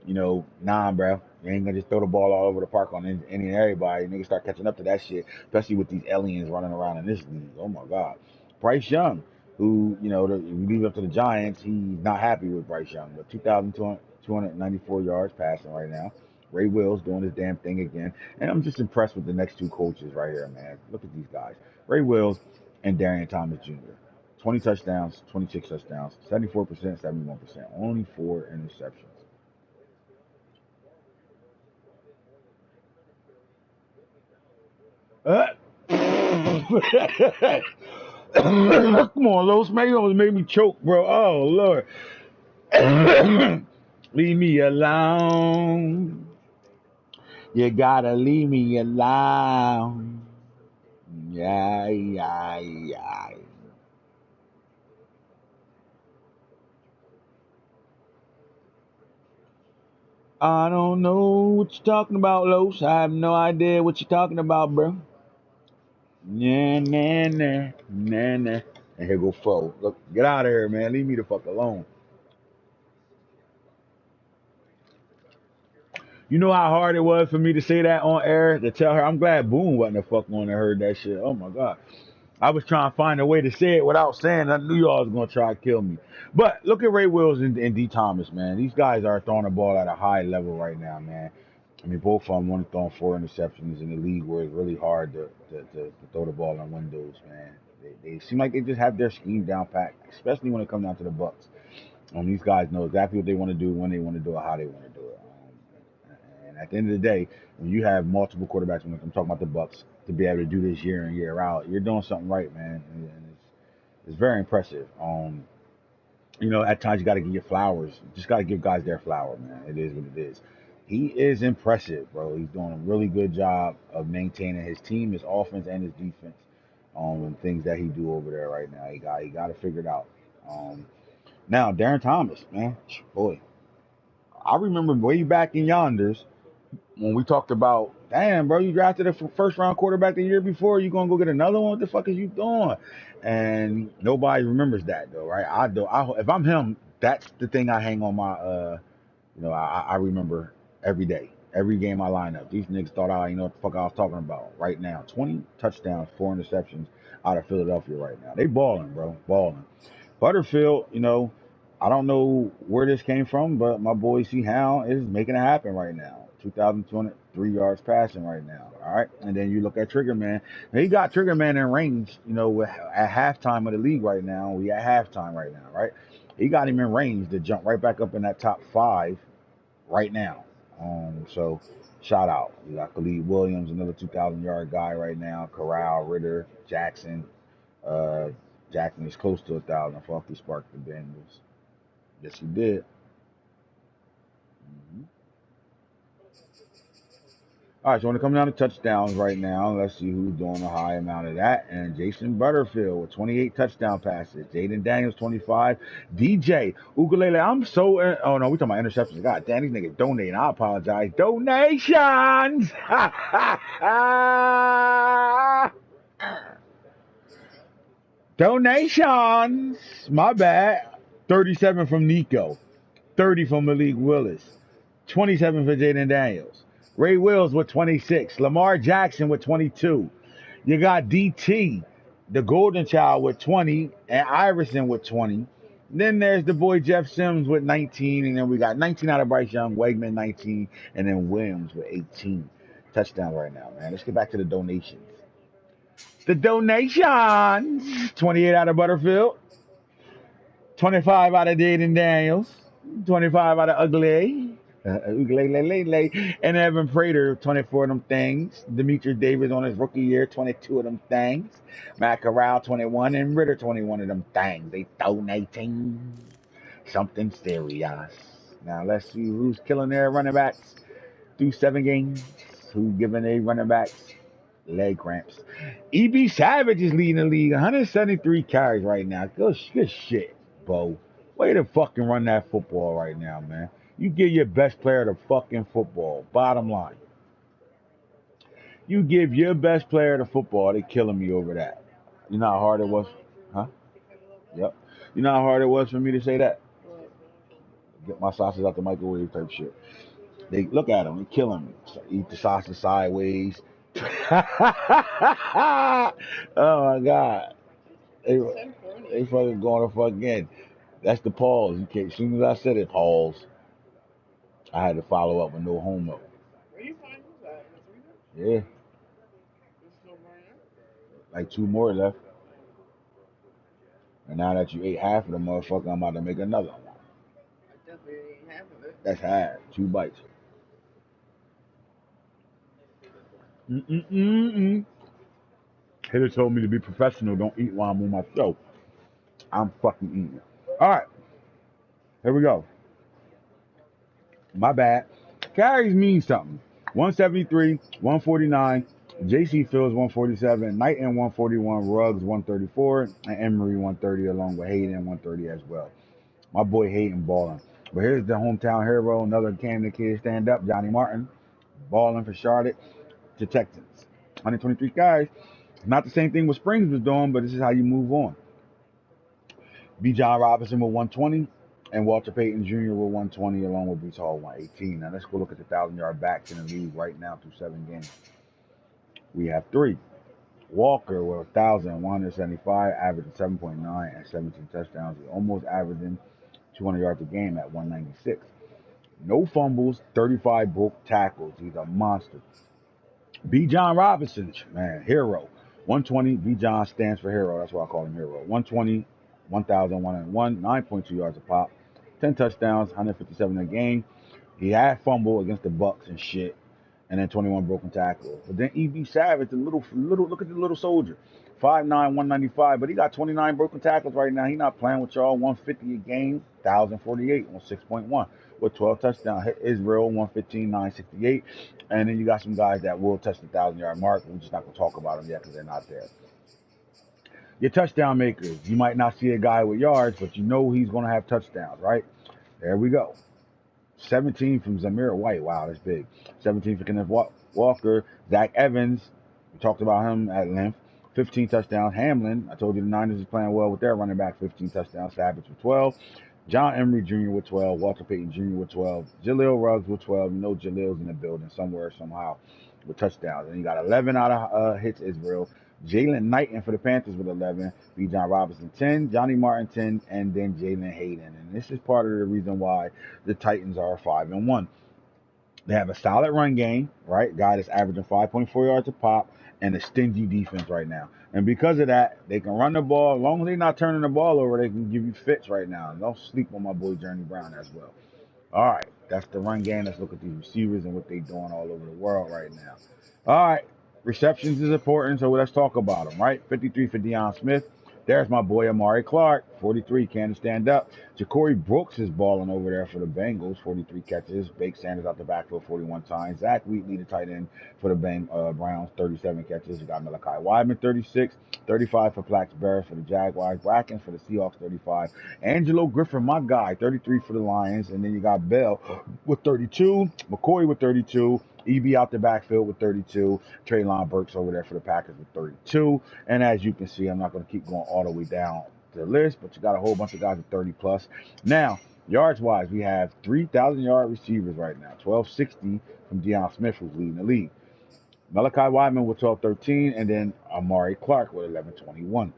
nah, bro, you ain't gonna just throw the ball all over the park on any and everybody. Niggas start catching up to that shit, especially with these aliens running around in this league. Oh my God. Bryce Young, who, we leave it up to the Giants, he's not happy with Bryce Young, but 2,294 yards passing right now. Ray Wills doing his damn thing again. And I'm just impressed with the next two coaches right here, man. Look at these guys. Ray Wills and Darian Thomas Jr. 20 touchdowns, 26 touchdowns, 74%, 71%. Only 4 interceptions. Come on, Los. Man, you almost made me choke, bro. Oh, Lord. Leave me alone. You gotta leave me alone. Yeah, yeah, yeah. I don't know what you're talking about, Los. I have no idea what you're talking about, bro. Nah, nah, nah, nah, nah. And here go Fo. Look, get out of here, man. Leave me the fuck alone. You know how hard it was for me to say that on air? To tell her, I'm glad Boone wasn't the fuck on and heard that shit. Oh my God. I was trying to find a way to say it without saying I knew y'all was going to try to kill me. But look at Ray Wills and D. Thomas, man. These guys are throwing the ball at a high level right now, man. I mean, both of them want to throw 4 interceptions in the league where it's really hard to throw the ball in windows, man. They seem like they just have their scheme down pat, especially when it comes down to the Bucks. These guys know exactly what they want to do, when they want to do it, how they want to do it. And at the end of the day, when you have multiple quarterbacks, when I'm talking about the Bucks, to be able to do this year in year out, you're doing something right, man. And it's very impressive. At times you got to give your flowers. You just got to give guys their flower, man. It is what it is. He is impressive, bro. He's doing a really good job of maintaining his team, his offense, and his defense. And things that he do over there right now, he got it figured out. Now Darren Thomas, man, boy, I remember way back in Yonders when we talked about, damn, bro, you drafted a first round quarterback the year before, you gonna go get another one? What the fuck is you doing? And nobody remembers that though, right? I do. If I'm him, that's the thing I hang on my I remember every day, every game I line up. These niggas thought I, what the fuck I was talking about right now. 20 touchdowns, 4 interceptions out of Philadelphia right now. They balling, bro, balling. Butterfield, I don't know where this came from, but my boy C. Hound is making it happen right now. 2,203 yards passing right now. All right. And then you look at Triggerman. He got Triggerman in range, at halftime of the league right now. We at halftime right now, right? He got him in range to jump right back up in that top 5 right now. So shout out. You got Khalid Williams, another 2,000-yard guy right now. Corral, Ritter, Jackson. Jackson is close to 1,000. Fuck, he sparked the Bengals. Yes, he did. Mm-hmm. All right, so when it comes down to touchdowns right now, let's see who's doing a high amount of that. And Jason Butterfield with 28 touchdown passes. Jaden Daniels, 25. DJ Ukulele, I'm so... oh, no, we talking about interceptions. God damn, these niggas donating. I apologize. Donations! Donations! My bad. 37 from Nico. 30 from Malik Willis. 27 for Jaden Daniels. Ray Wills with 26. Lamar Jackson with 22. You got DT, the Golden Child, with 20, and Iverson with 20. Then there's the boy Jeff Sims with 19, and then we got 19 out of Bryce Young, Wegman 19, and then Williams with 18. Touchdown right now, man. Let's get back to the donations. The donations. 28 out of Butterfield. 25 out of Jaden Daniels. 25 out of Ugly. And Evan Prater, 24 of them things. Demetrius Davis on his rookie year, 22 of them things. Matt Corral, 21. And Ritter, 21 of them things. They donating something serious. Now let's see who's killing their running backs through 7 games. Who's giving their running backs leg cramps. E.B. Savage is leading the league. 173 carries right now. Good shit, Bo. Way to fucking run that football right now, man. You give your best player the fucking football. Bottom line. You give your best player the football. They're killing me over that. You know how hard it was? Huh? Yep. You know how hard it was for me to say that? Get my sausage out the microwave type shit. They look at them, they killing me. So eat the sausage sideways. Oh my god. They fucking going to fuck again. That's the pause. You can't, as soon as I said it, pause. I had to follow up with no homework. Yeah. Like 2 more left. And now that you ate half of the motherfucker, I'm about to make another one. That's half. 2 bites. Mm-mm-mm-mm. Hitter told me to be professional. Don't eat while I'm on my show. I'm fucking eating. All right. Here we go. My bad. Carries mean something. 173, 149, JC Fields 147, Knighton 141, Ruggs 134, and Emery 130, along with Hayden 130 as well. My boy Hayden balling. But here's the hometown hero, another Camden kid stand up, Johnny Martin, balling for Charlotte to Texans. 123 guys. Not the same thing what Springs was doing, but this is how you move on. B. John Robinson with 120, and Walter Payton Jr. with 120, along with Brees Hall 118. Now let's go look at the 1,000-yard backs in the league right now through 7 games. We have 3. Walker with 1,175, averaging 7.9 and 17 touchdowns. He's almost averaging 200 yards a game at 196. No fumbles, 35 broke tackles. He's a monster. B. John Robinson, man, hero. 120, B. John stands for hero. That's why I call him hero. 120, 1,101, 9.2 yards a pop, 10 touchdowns, 157 a game. He had fumble against the Bucks and shit, and then 21 broken tackles. But then E.B. Savage, the little, look at the little soldier. 5'9", 195, but he got 29 broken tackles right now. He not playing with y'all. 150 a game, 1,048 on 6.1 with 12 touchdowns. Israel, 115, 968. And then you got some guys that will touch the 1,000-yard mark. We're just not going to talk about them yet because they're not there. Your touchdown makers. You might not see a guy with yards, but you know he's going to have touchdowns, right? There we go. 17 from Zamir White. Wow, that's big. 17 for Kenneth Walker. Zach Evans. We talked about him at length. 15 touchdowns. Hamlin. I told you the Niners is playing well with their running back. 15 touchdowns. Savage with 12. John Emery Jr. with 12. Walter Payton Jr. with 12. Jaleel Ruggs with 12. You know Jaleel's in the building somewhere, somehow, with touchdowns. And you got 11 out of hits Israel. Jalen Knighton for the Panthers with 11. B. John Robinson 10. Johnny Martin 10. And then Jalen Hayden. And this is part of the reason why the Titans are 5-1. They have a solid run game, right? Guy that's averaging 5.4 yards a pop, and a stingy defense right now. And because of that, they can run the ball. As long as they're not turning the ball over, they can give you fits right now. And don't sleep on my boy Journey Brown as well. All right, that's the run game. Let's look at these receivers and what they're doing all over the world right now. All right, receptions is important, so let's talk about them, right? 53 for Deion Smith. There's my boy Amari Clark, 43, can't stand up. Ja'Cory Brooks is balling over there for the Bengals, 43 catches. Bake Sanders out the backfield 41 times. Zach Wheatley, the tight end for the Browns, 37 catches. You got Malachi Wideman, 36, 35 for Plax Barrett for the Jaguars. Brackens for the Seahawks, 35. Angelo Griffin, my guy, 33 for the Lions. And then you got Bell with 32, McCoy with 32. EB out the backfield with 32. Treylon Burks over there for the Packers with 32. And as you can see, I'm not going to keep going all the way down the list, but you got a whole bunch of guys with 30 plus. Now, yards wise, we have 3,000-yard receivers right now. 1,260 from Deion Smith, who's leading the league. Malachi Wideman with 1,213, and then Amari Clark with 1,121.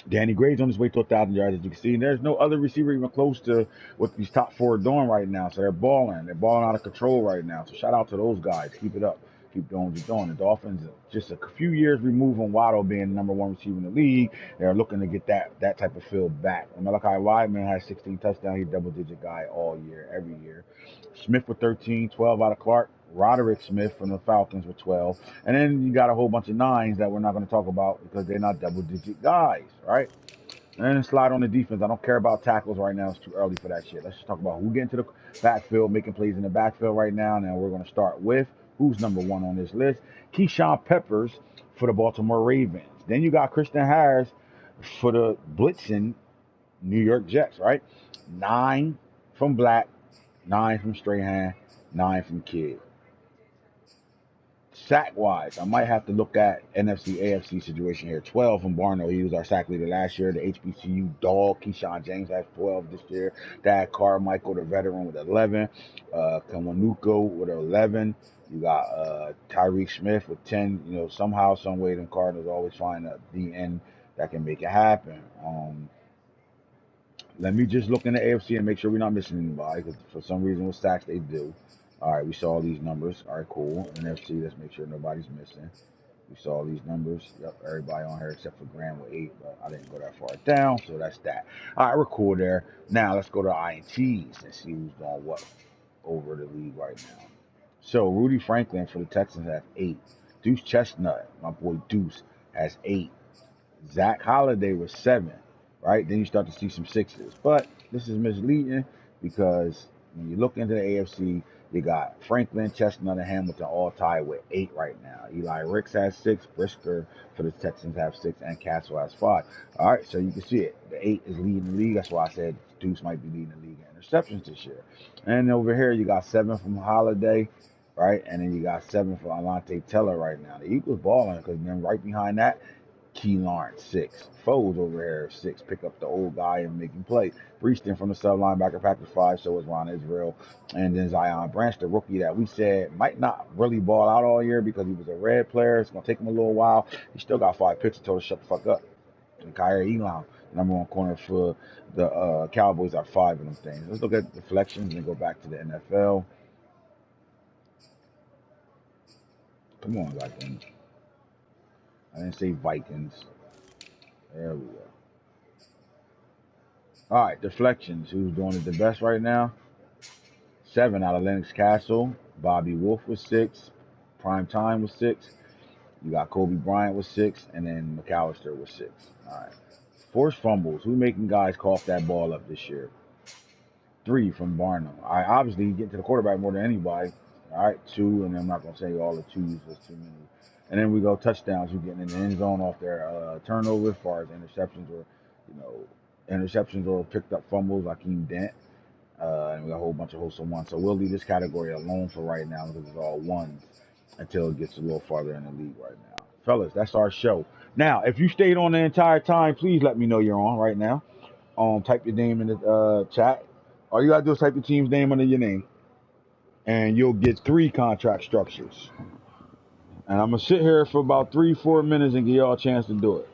Danny Gray's on his way to 1,000 yards, as you can see. And there's no other receiver even close to what these top 4 are doing right now. So they're balling. They're balling out of control right now. So shout out to those guys. Keep it up. Keep doing what you're doing. The Dolphins, just a few years removed from Waddle being the #1 receiver in the league, they're looking to get that type of field back. And Malachi Wideman has 16 touchdowns. He's a double-digit guy all year, every year. Smith with 13, 12 out of Clark. Roderick Smith from the Falcons with 12. And then you got a whole bunch of 9s that we're not going to talk about because they're not double-digit guys, right? And then slide on the defense. I don't care about tackles right now. It's too early for that shit. Let's just talk about who getting to the backfield, making plays in the backfield right now. And then we're going to start with who's #1 on this list. Keyshawn Peppers for the Baltimore Ravens. Then you got Christian Harris for the Blitzing New York Jets, right? 9 from Black, 9 from Strahan, 9 from Kidd. Sack-wise, I might have to look at NFC, AFC situation here. 12 from Barno. He was our sack leader last year. The HBCU dog, Keyshawn James, has 12 this year. Dad Carmichael, the veteran, with 11. Kamanuko with 11. You got Tyreek Smith with 10. You know, somehow, some way, them Cardinals always find a DN that can make it happen. Let me just look in the AFC and make sure we're not missing anybody, because for some reason with sacks they do. All right, we saw these numbers. All right, cool. NFC, let's make sure nobody's missing. We saw these numbers. Yep, everybody on here except for Graham with 8, but I didn't go that far down, so that's that. All right, we're cool there. Now let's go to INTs and see who's doing what over the league right now. So Rudy Franklin for the Texans has 8. Deuce Chestnut, my boy Deuce, has 8. Zach Holiday was 7, right? Then you start to see some 6s. But this is misleading because when you look into the AFC, you got Franklin, Chestnut, and Hamilton all tied with 8 right now. Eli Ricks has 6, Brisker for the Texans have 6, and Castle has 5. All right, so you can see it. The 8 is leading the league. That's why I said Deuce might be leading the league in interceptions this year. And over here, you got 7 from Holiday, right? And then you got 7 from Alante Teller right now. The Eagles balling because then right behind that, Key Lawrence, 6. Foles over here, 6. Pick up the old guy and make him play. Breeston from the sub linebacker, Packers 5. So is Ron Israel. And then Zion Branch, the rookie that we said might not really ball out all year because he was a red player. It's going to take him a little while. He still got 5 picks until to shut the fuck up. And Kyrie Elam, number 1 corner for the Cowboys, are 5 of them things. Let's look at deflections and go back to the NFL. Come on, Vikings. I didn't say Vikings. There we go. All right, deflections. Who's doing it the best right now? 7 out of Lennox Castle. Bobby Wolf was 6. Prime Time was 6. You got Kobe Bryant with 6, and then McAllister was 6. All right. Forced fumbles. Who making guys cough that ball up this year? 3 from Barnum. All right, obviously you get to the quarterback more than anybody. All right, 2, and I'm not gonna say all the 2s. That's too many. And then we go touchdowns. Who getting in the end zone off their turnover as far as interceptions or, interceptions or picked up fumbles. Akeem Dent. And we got a whole bunch of wholesome ones. So we'll leave this category alone for right now because it's all ones until it gets a little farther in the league right now. Fellas, that's our show. Now, if you stayed on the entire time, please let me know you're on right now. Type your name in the chat. All you gotta do is type your team's name under your name, and you'll get 3 contract structures. And I'm gonna sit here for about 3-4 minutes and give y'all a chance to do it.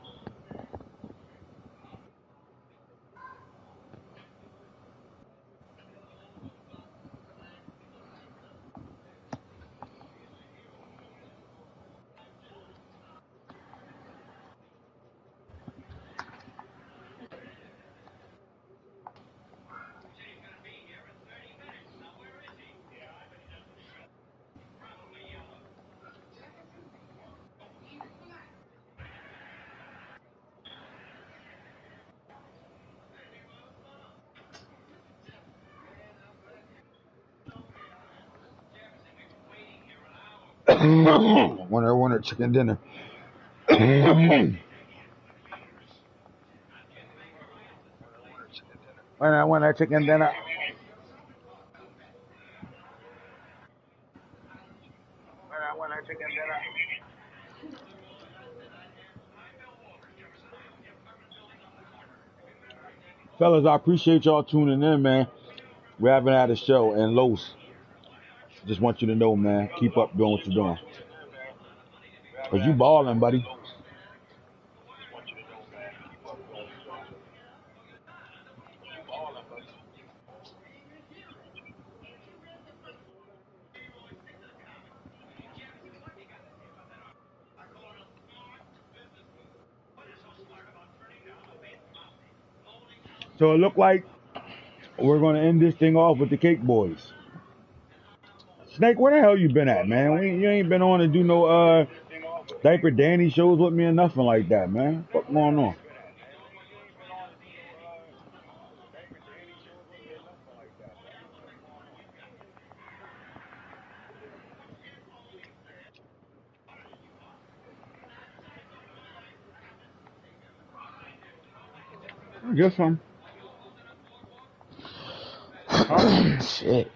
Winner, chicken dinner. Winner, chicken dinner. Winner, chicken dinner. Fellas, I appreciate y'all tuning in, man. We haven't had a show, and Los, just want you to know, man, keep up doing what you're doing. Because you balling, buddy. So it looked like we're going to end this thing off with the Cake Boys. Snake, where the hell you been at, man? You ain't been on to do no Diaper Danny shows with me or nothing like that, man. What's going on? Just some. Shit.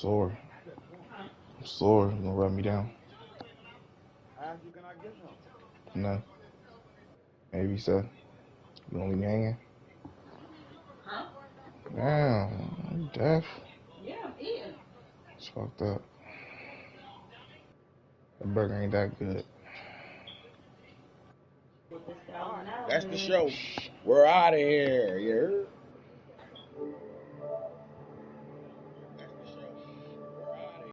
sore. I'm sore. You gonna rub me down? I asked you, can I get some? No. Maybe so. You gonna leave me hanging? Huh? Damn, you deaf. Yeah, I'm eating. It's fucked up. The burger ain't that good. Get this guy All right, out that's the here. show. We're out of here. You heard?